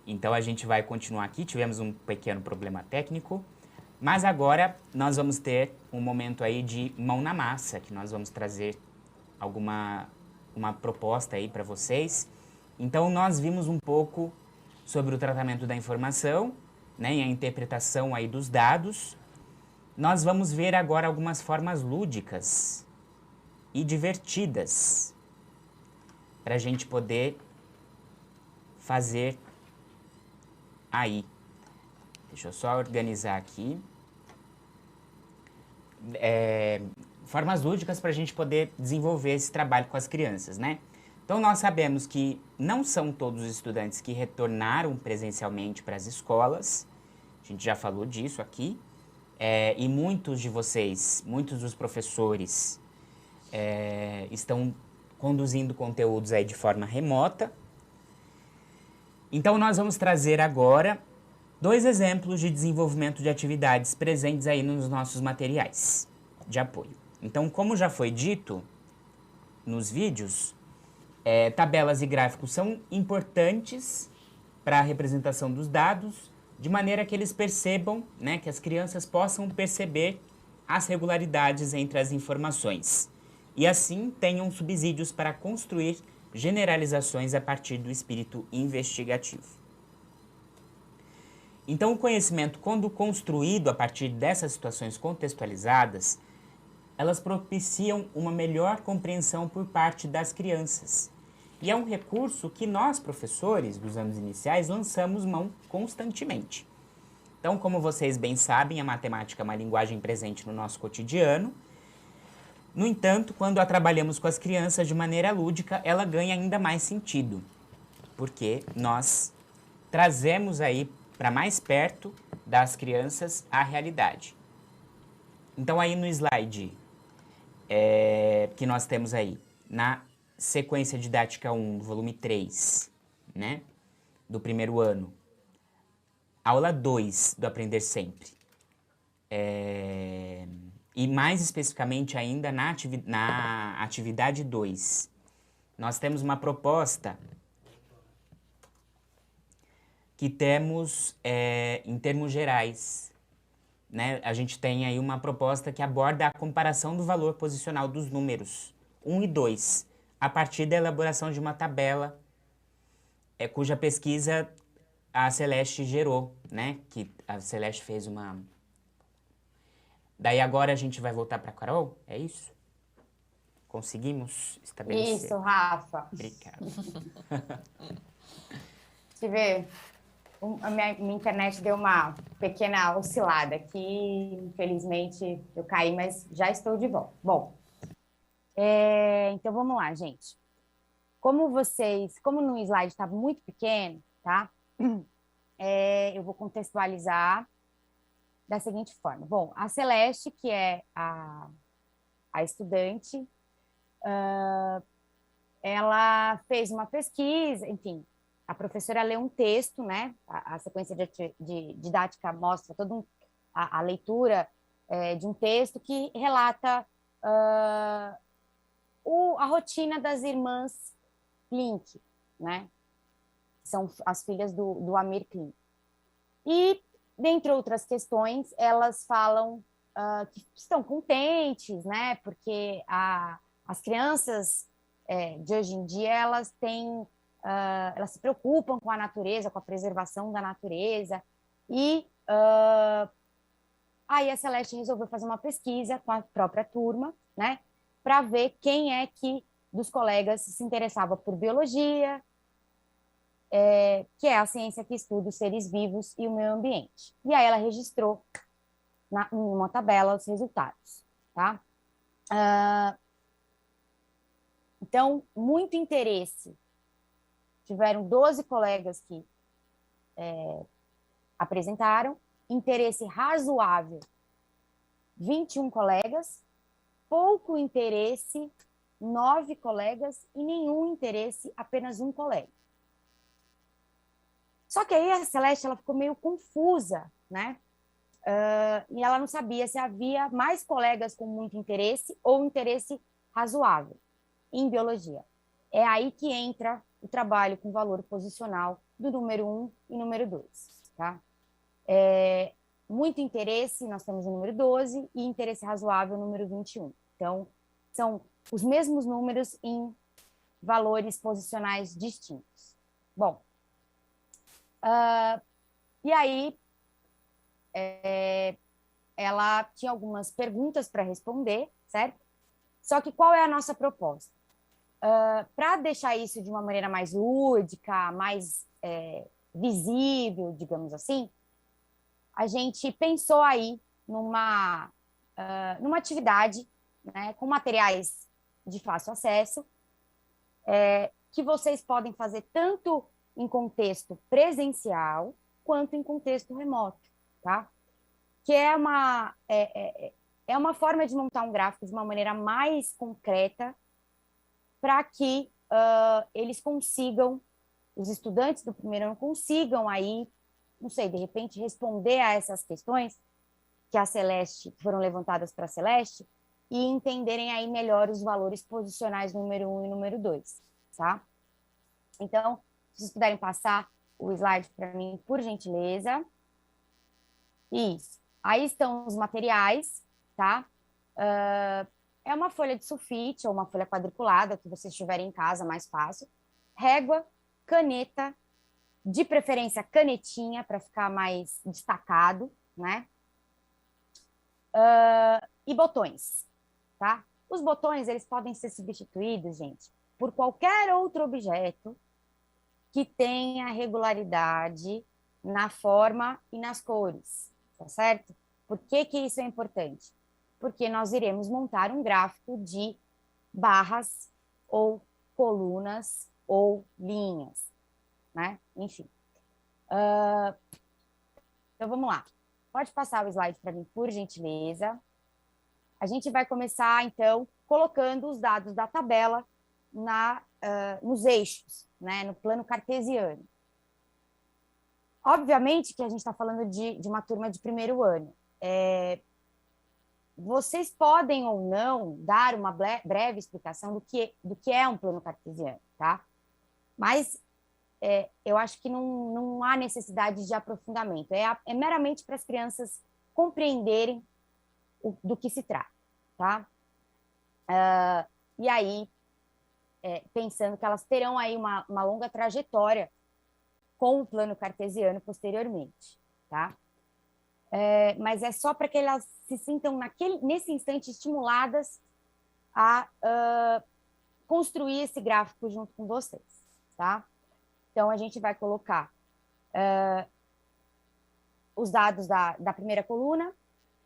Então a gente vai continuar aqui. Tivemos um pequeno problema técnico, mas agora nós vamos ter um momento aí de mão na massa, que nós vamos trazer uma proposta aí para vocês. Então nós vimos um pouco sobre o tratamento da informação, né, e a interpretação aí dos dados. Nós vamos ver agora algumas formas lúdicas e divertidas para a gente poder fazer aí. Deixa eu só organizar aqui. Formas lúdicas para a gente poder desenvolver esse trabalho com as crianças, né? Então, nós sabemos que não são todos os estudantes que retornaram presencialmente para as escolas. A gente já falou disso aqui. E muitos de vocês, muitos dos professores estão conduzindo conteúdos aí de forma remota. Então, nós vamos trazer agora 2 exemplos de desenvolvimento de atividades presentes aí nos nossos materiais de apoio. Então, como já foi dito nos vídeos, tabelas e gráficos são importantes para a representação dos dados, de maneira que eles percebam, né, que as crianças possam perceber as regularidades entre as informações e assim tenham subsídios para construir generalizações a partir do espírito investigativo. Então, o conhecimento, quando construído a partir dessas situações contextualizadas, elas propiciam uma melhor compreensão por parte das crianças. E é um recurso que nós, professores dos anos iniciais, lançamos mão constantemente. Então, como vocês bem sabem, a matemática é uma linguagem presente no nosso cotidiano. No entanto, quando a trabalhamos com as crianças de maneira lúdica, ela ganha ainda mais sentido, porque nós trazemos aí para mais perto das crianças a realidade. Então, aí no slide que nós temos aí, na sequência didática 1, volume 3, né, do primeiro ano, aula 2 do Aprender Sempre, e mais especificamente ainda na atividade 2, nós temos uma proposta que temos em termos gerais, né? A gente tem aí uma proposta que aborda a comparação do valor posicional dos números 1 e 2, a partir da elaboração de uma tabela, cuja pesquisa a Celeste gerou, né? Que a Celeste fez uma... Daí agora a gente vai voltar para a Carol, é isso? Conseguimos estabelecer? Isso, Rafa. Obrigado. Deixa eu ver. A minha internet deu uma pequena oscilada aqui. Infelizmente, eu caí, mas já estou de volta. Bom, então vamos lá, gente. Como no slide estava muito pequeno, tá? Eu vou contextualizar da seguinte forma. Bom, a Celeste, que é a estudante, ela fez uma pesquisa, enfim, a professora leu um texto, né? A sequência de didática mostra toda a leitura de um texto que relata a rotina das irmãs Klink, né? São as filhas do Amir Klink. E, dentre outras questões, elas falam que estão contentes, né? Porque as crianças de hoje em dia, elas se preocupam com a natureza, com a preservação da natureza. E aí a Celeste resolveu fazer uma pesquisa com a própria turma, né? Para ver quem é que dos colegas se interessava por biologia, que é a ciência que estuda os seres vivos e o meio ambiente. E aí ela registrou em uma tabela os resultados, tá? Então, muito interesse. Tiveram 12 colegas que apresentaram, interesse razoável, 21 colegas, pouco interesse, 9 colegas, e nenhum interesse, apenas um colega. Só que aí a Celeste ela ficou meio confusa, né? E ela não sabia se havia mais colegas com muito interesse ou interesse razoável em biologia. É aí que entra o trabalho com valor posicional do número 1 e número 2, tá? Muito interesse, nós temos o número 12, e interesse razoável, o número 21. Então, são os mesmos números em valores posicionais distintos. Bom, e aí, ela tinha algumas perguntas para responder, certo? Só que qual é a nossa proposta? Para deixar isso de uma maneira mais lúdica, mais visível, digamos assim, a gente pensou aí numa atividade, né, com materiais de fácil acesso, que vocês podem fazer tanto em contexto presencial quanto em contexto remoto, tá? Que é uma forma de montar um gráfico de uma maneira mais concreta para que eles consigam, os estudantes do primeiro ano consigam aí, não sei, de repente responder a essas questões que foram levantadas para a Celeste e entenderem aí melhor os valores posicionais número 1 e número 2, tá? Então, se vocês puderem passar o slide para mim, por gentileza. Isso. Aí estão os materiais, tá? É uma folha de sulfite ou uma folha quadriculada, que vocês tiverem em casa, mais fácil. Régua, caneta, de preferência canetinha, para ficar mais destacado, né? E botões, tá? Os botões, eles podem ser substituídos, gente, por qualquer outro objeto que tenha regularidade na forma e nas cores, tá certo? Por que que isso é importante? Porque nós iremos montar um gráfico de barras ou colunas ou linhas, né? Enfim. Então, vamos lá. Pode passar o slide para mim, por gentileza. A gente vai começar, então, colocando os dados da tabela nos eixos, né? No plano cartesiano. Obviamente que a gente está falando de uma turma de primeiro ano. Vocês podem ou não dar uma breve explicação do que é um plano cartesiano, tá? Mas eu acho que não há necessidade de aprofundamento. É meramente para as crianças compreenderem do que se trata, tá? E aí, pensando que elas terão aí uma longa trajetória com o plano cartesiano posteriormente, tá? Mas é só para que elas se sintam nesse instante estimuladas a construir esse gráfico junto com vocês, tá? Então, a gente vai colocar os dados da primeira coluna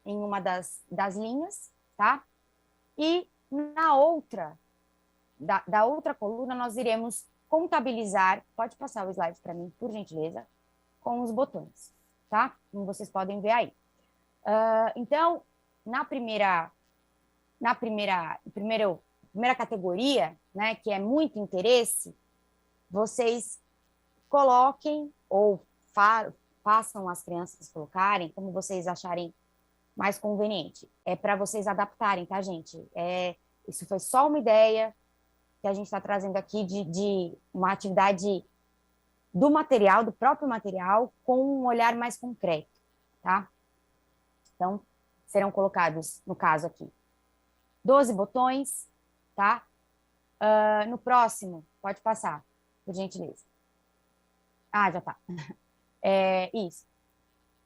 em uma das linhas, tá? E na outra, da outra coluna, nós iremos contabilizar, pode passar o slide para mim, por gentileza, com os botões, tá? Como vocês podem ver aí. Então, na primeira categoria, né, que é muito interesse, vocês coloquem ou façam as crianças colocarem como vocês acharem mais conveniente. É para vocês adaptarem, tá, gente? Isso foi só uma ideia que a gente está trazendo aqui de uma atividade do próprio material, com um olhar mais concreto, tá? Então, serão colocados, no caso aqui, 12 botões, tá? No próximo, pode passar, por gentileza. Ah, já tá. Isso.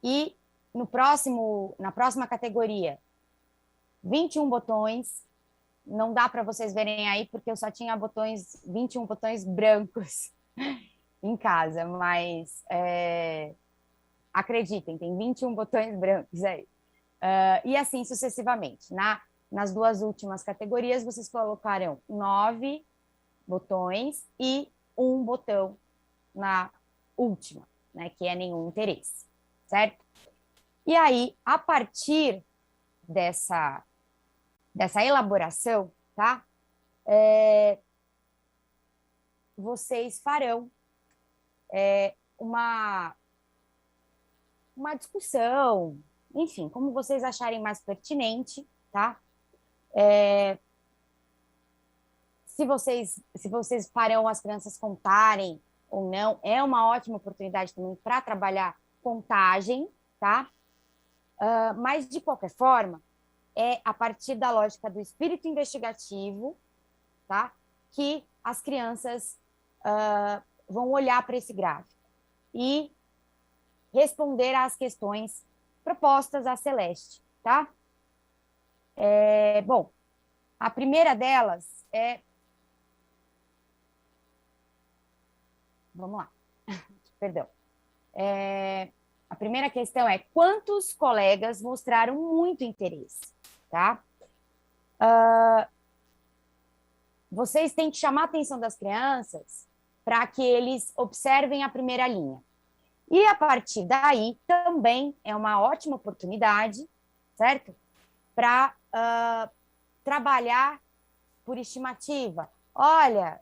E na próxima categoria, 21 botões. Não dá para vocês verem aí, porque eu só tinha 21 botões brancos em casa, mas acreditem, tem 21 botões brancos aí. E assim sucessivamente. Nas duas últimas categorias, vocês colocarão 9 botões e um botão na última, né, que é nenhum interesse, certo? E aí, a partir dessa elaboração, tá? Vocês farão uma discussão, enfim, como vocês acharem mais pertinente, tá? Se vocês farão as crianças contarem ou não, é uma ótima oportunidade também para trabalhar contagem, tá? Mas, de qualquer forma, é a partir da lógica do espírito investigativo, tá? Que as crianças vão olhar para esse gráfico e responder às questões propostas à Celeste, tá? Bom, a primeira delas é... Vamos lá. Perdão. A primeira questão é: quantos colegas mostraram muito interesse, tá? Vocês têm que chamar a atenção das crianças para que eles observem a primeira linha. E, a partir daí, também é uma ótima oportunidade, certo? Para trabalhar por estimativa. Olha,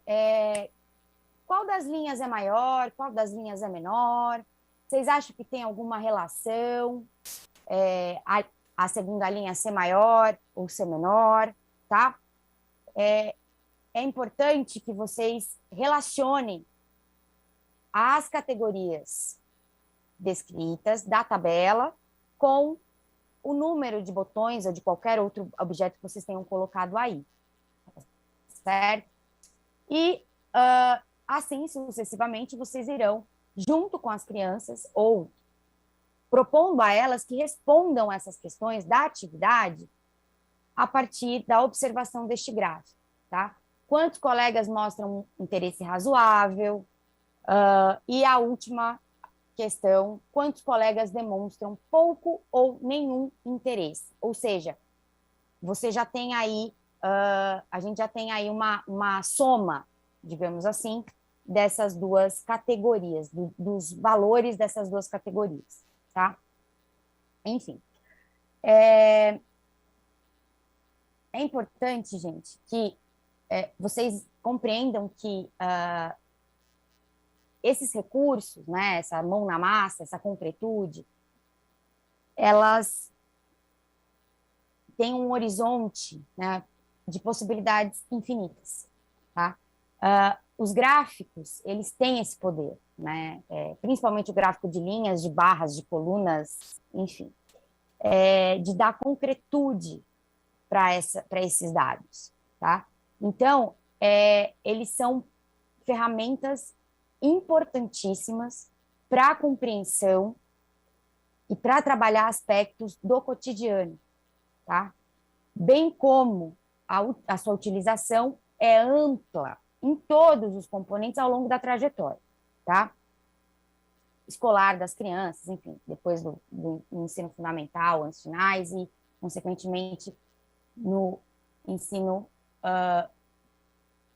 qual das linhas é maior, qual das linhas é menor? Vocês acham que tem alguma relação? A segunda linha ser maior ou ser menor, tá? É importante que vocês relacionem as categorias descritas da tabela com o número de botões ou de qualquer outro objeto que vocês tenham colocado aí, certo? E, assim sucessivamente, vocês irão, junto com as crianças, ou propondo a elas que respondam essas questões da atividade a partir da observação deste gráfico, tá? Quantos colegas mostram um interesse razoável? E a última questão: quantos colegas demonstram pouco ou nenhum interesse? Ou seja, você já tem aí, a gente já tem aí uma soma, digamos assim, dessas duas categorias, dos valores dessas duas categorias, tá? Enfim. É importante, gente, que vocês compreendam que esses recursos, né, essa mão na massa, essa concretude, elas têm um horizonte, né, de possibilidades infinitas, tá? Os gráficos, eles têm esse poder, né? Principalmente o gráfico de linhas, de barras, de colunas, enfim, de dar concretude para esses dados, tá? Então, eles são ferramentas importantíssimas para a compreensão e para trabalhar aspectos do cotidiano, tá? Bem como a sua utilização é ampla em todos os componentes ao longo da trajetória, tá? Escolar das crianças, enfim, depois do ensino fundamental, anos finais e, consequentemente, no ensino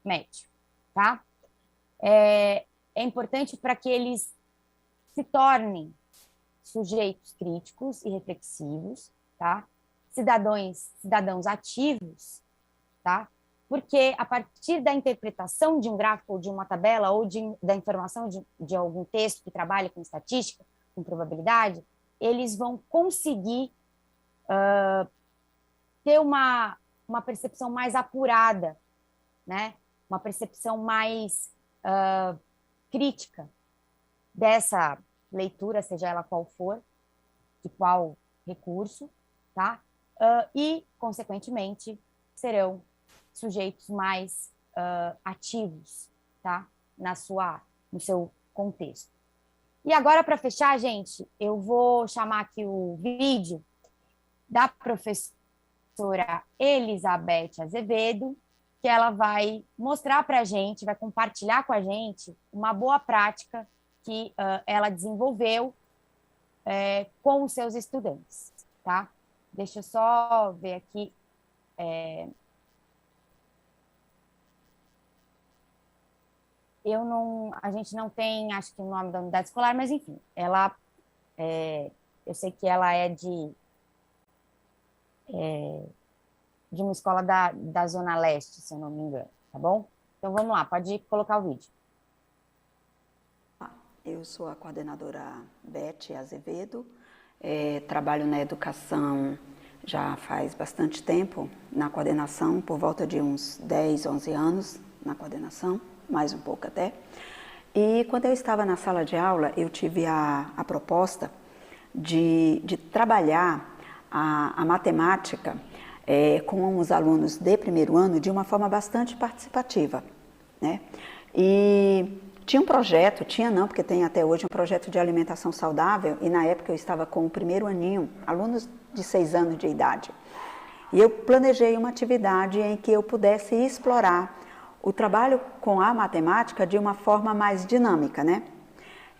médio, tá? É importante para que eles se tornem sujeitos críticos e reflexivos, tá? Cidadãos ativos, tá? Porque a partir da interpretação de um gráfico ou de uma tabela ou da informação de algum texto que trabalha com estatística, com probabilidade, eles vão conseguir ter uma percepção mais apurada, né? Uma percepção mais crítica dessa leitura, seja ela qual for, de qual recurso, tá? E, consequentemente, serão sujeitos mais ativos, tá? No seu contexto. E agora, para fechar, gente, eu vou chamar aqui o vídeo da professora Elizabeth Azevedo, que ela vai mostrar para a gente, vai compartilhar com a gente uma boa prática que ela desenvolveu com os seus estudantes, tá? Deixa eu só ver aqui. a gente não tem, acho que o nome da unidade escolar, mas enfim, eu sei que ela é de uma escola da Zona Leste, se eu não me engano, tá bom? Então vamos lá, pode colocar o vídeo. Eu sou a coordenadora Beth Azevedo, trabalho na educação já faz bastante tempo, na coordenação, por volta de uns 10, 11 anos na coordenação, mais um pouco até. E quando eu estava na sala de aula, eu tive a proposta de trabalhar a matemática com os alunos de primeiro ano de uma forma bastante participativa, né? E tinha um projeto, porque tem até hoje um projeto de alimentação saudável, e na época eu estava com o primeiro aninho, alunos de 6 anos de idade. E eu planejei uma atividade em que eu pudesse explorar o trabalho com a matemática de uma forma mais dinâmica, né?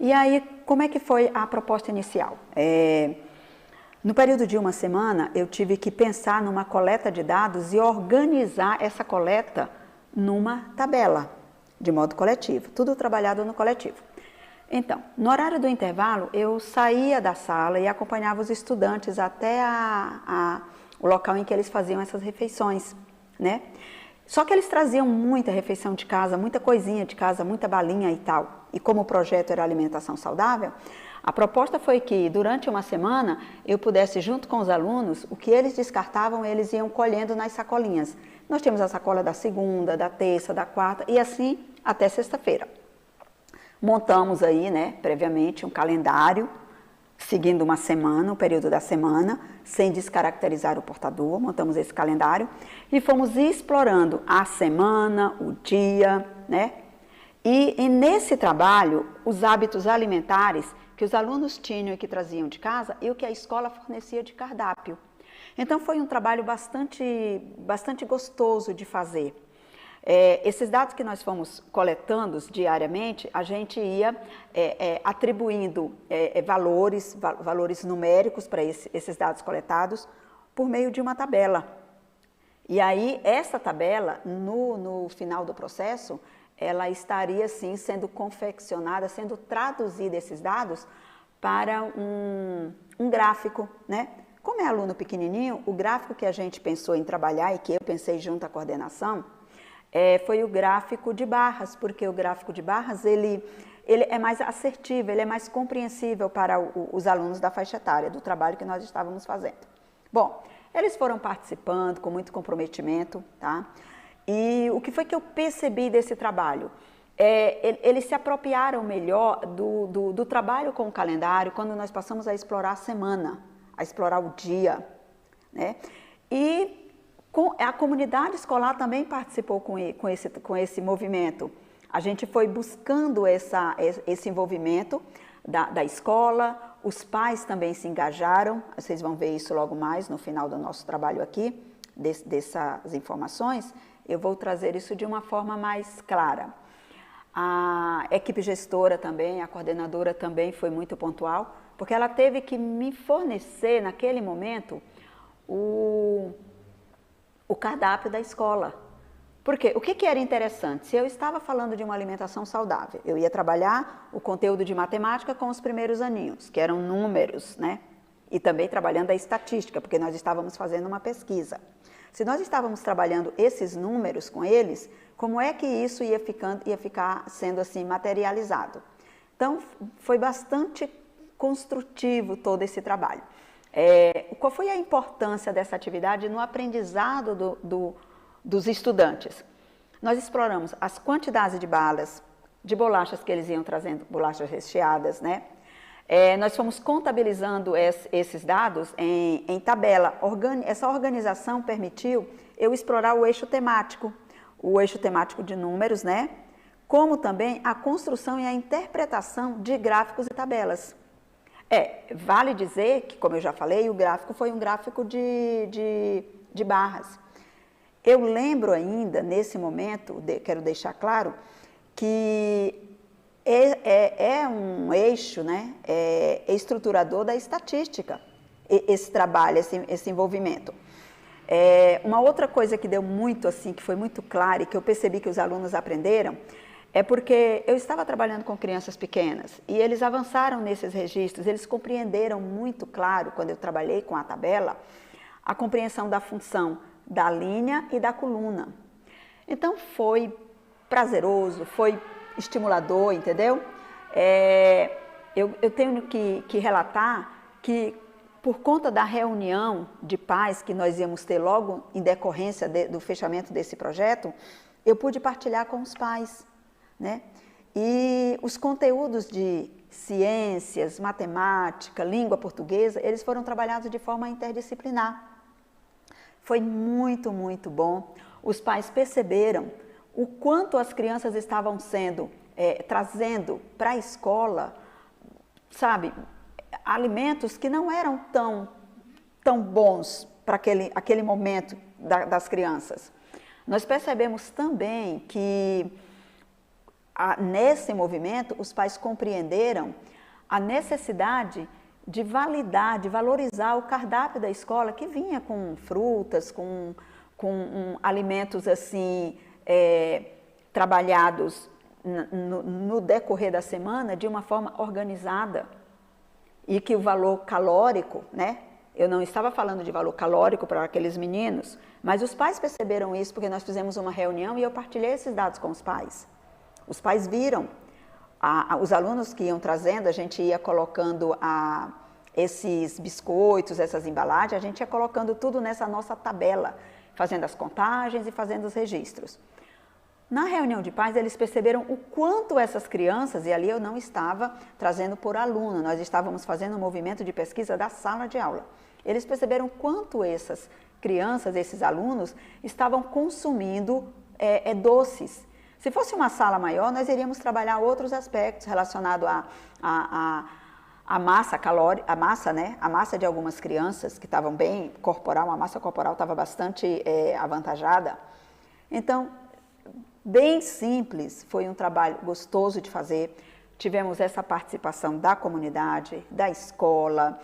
E aí, como é que foi a proposta inicial? No período de uma semana, eu tive que pensar numa coleta de dados e organizar essa coleta numa tabela, de modo coletivo, tudo trabalhado no coletivo. Então, no horário do intervalo, eu saía da sala e acompanhava os estudantes até o local em que eles faziam essas refeições, né? Só que eles traziam muita refeição de casa, muita coisinha de casa, muita balinha e tal. E como o projeto era alimentação saudável, a proposta foi que durante uma semana eu pudesse, junto com os alunos, o que eles descartavam, eles iam colhendo nas sacolinhas. Nós tínhamos a sacola da segunda, da terça, da quarta e assim até sexta-feira. Montamos aí, né, previamente um calendário, seguindo uma semana, o período da semana, sem descaracterizar o portador, montamos esse calendário e fomos explorando a semana, o dia, né? E nesse trabalho, os hábitos alimentares que os alunos tinham e que traziam de casa e o que a escola fornecia de cardápio. Então foi um trabalho bastante gostoso de fazer. Esses dados que nós fomos coletando diariamente, a gente ia atribuindo valores numéricos para esses dados coletados por meio de uma tabela. E aí, essa tabela, no final do processo, ela estaria, sim, sendo confeccionada, sendo traduzida esses dados para um gráfico, né? Como é aluno pequenininho, o gráfico que a gente pensou em trabalhar e que eu pensei junto à coordenação, foi o gráfico de barras, porque o gráfico de barras ele é mais assertivo, ele é mais compreensível para os alunos da faixa etária, do trabalho que nós estávamos fazendo. Bom, eles foram participando com muito comprometimento, tá? E o que foi que eu percebi desse trabalho? Eles se apropriaram melhor do trabalho com o calendário quando nós passamos a explorar a semana, a explorar o dia, né? E a comunidade escolar também participou com esse movimento. A gente foi buscando esse envolvimento da escola, os pais também se engajaram, vocês vão ver isso logo mais no final do nosso trabalho aqui, dessas informações, eu vou trazer isso de uma forma mais clara. A equipe gestora também, a coordenadora também foi muito pontual, porque ela teve que me fornecer naquele momento o cardápio da escola. Porque o que era interessante? Se eu estava falando de uma alimentação saudável, eu ia trabalhar o conteúdo de matemática com os primeiros aninhos, que eram números, né? E também trabalhando a estatística, porque nós estávamos fazendo uma pesquisa. Se nós estávamos trabalhando esses números com eles, como é que isso ia ficar sendo assim materializado? Então, foi bastante construtivo todo esse trabalho. Qual foi a importância dessa atividade no aprendizado dos estudantes? Nós exploramos as quantidades de balas, de bolachas que eles iam trazendo, bolachas recheadas, né? Nós fomos contabilizando esses dados em tabela. Essa organização permitiu eu explorar o eixo temático de números, né? Como também a construção e a interpretação de gráficos e tabelas. Vale dizer que, como eu já falei, o gráfico foi um gráfico de barras. Eu lembro ainda, nesse momento, quero deixar claro, que um eixo, né, estruturador da estatística, esse trabalho, esse envolvimento. Uma outra coisa que deu muito, assim, que foi muito clara e que eu percebi que os alunos aprenderam, é porque eu estava trabalhando com crianças pequenas e eles avançaram nesses registros, eles compreenderam muito claro, quando eu trabalhei com a tabela, a compreensão da função da linha e da coluna. Então foi prazeroso, foi estimulador, entendeu? Eu tenho que relatar que, por conta da reunião de pais que nós íamos ter logo em decorrência do fechamento desse projeto, eu pude partilhar com os pais, né? E os conteúdos de ciências, matemática, língua portuguesa, eles foram trabalhados de forma interdisciplinar. Foi muito, muito bom. Os pais perceberam o quanto as crianças estavam trazendo para a escola, sabe, alimentos que não eram tão bons para aquele momento das crianças. Nós percebemos também que nesse movimento os pais compreenderam a necessidade de validar, de valorizar o cardápio da escola, que vinha com frutas, com alimentos assim, trabalhados no decorrer da semana de uma forma organizada, e que o valor calórico, né? Eu não estava falando de valor calórico para aqueles meninos, mas os pais perceberam isso porque nós fizemos uma reunião e eu partilhei esses dados com os pais. Os pais viram, os alunos que iam trazendo, a gente ia colocando esses biscoitos, essas embalagens, a gente ia colocando tudo nessa nossa tabela, fazendo as contagens e fazendo os registros. Na reunião de pais, eles perceberam o quanto essas crianças, e ali eu não estava trazendo por aluno, nós estávamos fazendo um movimento de pesquisa da sala de aula. Eles perceberam quanto essas crianças, esses alunos, estavam consumindo doces. Se fosse uma sala maior, nós iríamos trabalhar outros aspectos relacionados à massa calórica, a massa de algumas crianças que estavam bem corporal, a massa corporal estava bastante avantajada. Então, bem simples, foi um trabalho gostoso de fazer. Tivemos essa participação da comunidade, da escola,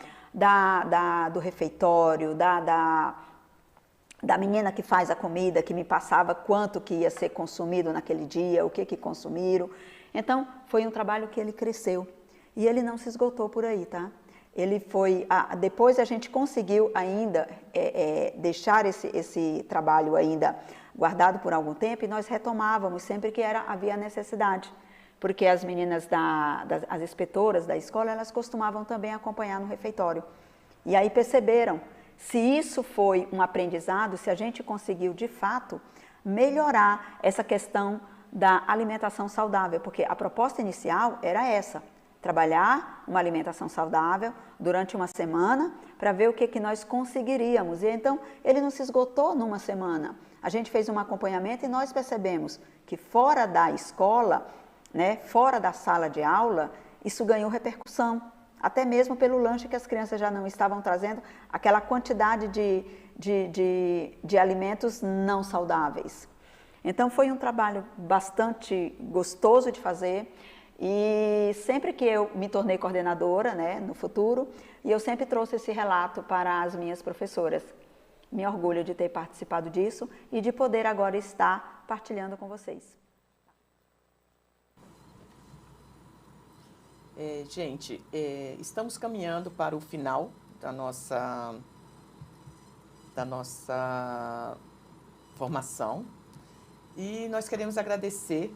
do refeitório, da menina que faz a comida, que me passava quanto que ia ser consumido naquele dia, o que consumiram. Então, foi um trabalho que ele cresceu. E ele não se esgotou por aí, tá? Ele foi... depois a gente conseguiu ainda deixar esse trabalho ainda guardado por algum tempo, e nós retomávamos sempre que havia necessidade. Porque as meninas, as inspetoras da escola, elas costumavam também acompanhar no refeitório. E aí perceberam se isso foi um aprendizado, se a gente conseguiu, de fato, melhorar essa questão da alimentação saudável, porque a proposta inicial era essa, trabalhar uma alimentação saudável durante uma semana para ver o que nós conseguiríamos. E então, ele não se esgotou numa semana. A gente fez um acompanhamento e nós percebemos que fora da escola, né, fora da sala de aula, isso ganhou repercussão. Até mesmo pelo lanche que as crianças já não estavam trazendo, aquela quantidade de alimentos não saudáveis. Então, foi um trabalho bastante gostoso de fazer, e sempre que eu me tornei coordenadora, né, no futuro, e eu sempre trouxe esse relato para as minhas professoras. Me orgulho de ter participado disso e de poder agora estar partilhando com vocês. Gente, estamos caminhando para o final da nossa formação, e nós queremos agradecer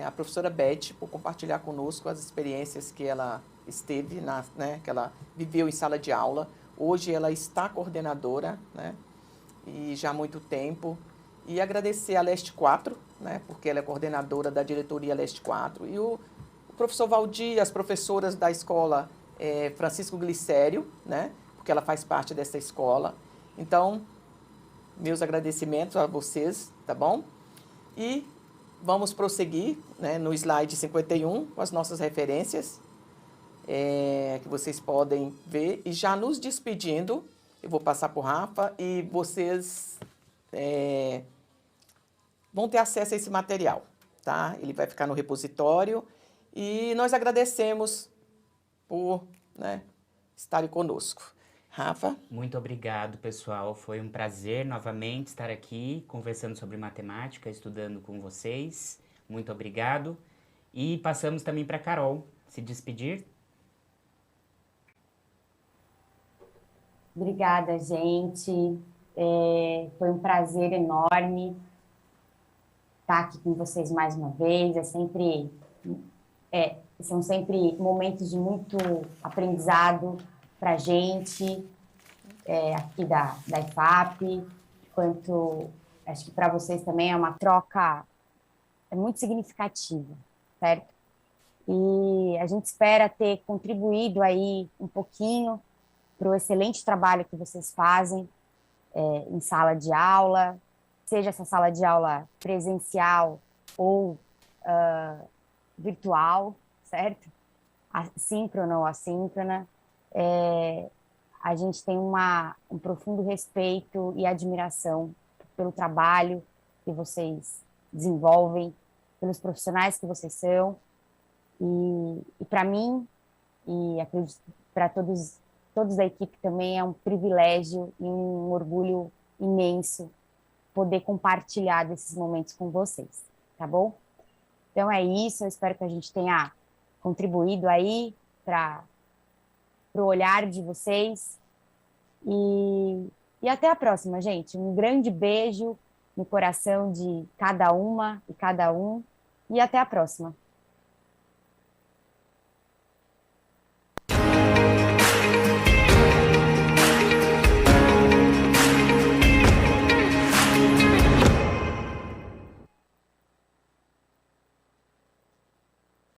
a professora Beth por compartilhar conosco as experiências que ela esteve, que ela viveu em sala de aula. Hoje ela está coordenadora, né, e já há muito tempo. E agradecer a Leste 4, né, porque ela é coordenadora da diretoria Leste 4, e o professor Valdir, as professoras da escola Francisco Glicério, né, porque ela faz parte dessa escola. Então, meus agradecimentos a vocês, tá bom? E vamos prosseguir, né, no slide 51 com as nossas referências, que vocês podem ver. E já nos despedindo, eu vou passar para o Rafa, e vocês vão ter acesso a esse material, tá? Ele vai ficar no repositório. E nós agradecemos por, né, estarem conosco. Rafa? Muito obrigado, pessoal. Foi um prazer novamente estar aqui conversando sobre matemática, estudando com vocês. Muito obrigado. E passamos também para Carol se despedir. Obrigada, gente. Foi um prazer enorme estar aqui com vocês mais uma vez. São sempre momentos de muito aprendizado para a gente, aqui da IFAP, quanto acho que para vocês também é uma troca muito significativa, certo? E a gente espera ter contribuído aí um pouquinho para o excelente trabalho que vocês fazem em sala de aula, seja essa sala de aula presencial ou virtual, certo? Assíncrona ou assíncrona. A gente tem um profundo respeito e admiração pelo trabalho que vocês desenvolvem, pelos profissionais que vocês são. E para mim, e acredito para todos da equipe também, é um privilégio e um orgulho imenso poder compartilhar desses momentos com vocês, tá bom? Então é isso, eu espero que a gente tenha contribuído aí para o olhar de vocês. E até a próxima, gente. Um grande beijo no coração de cada uma e cada um. E até a próxima.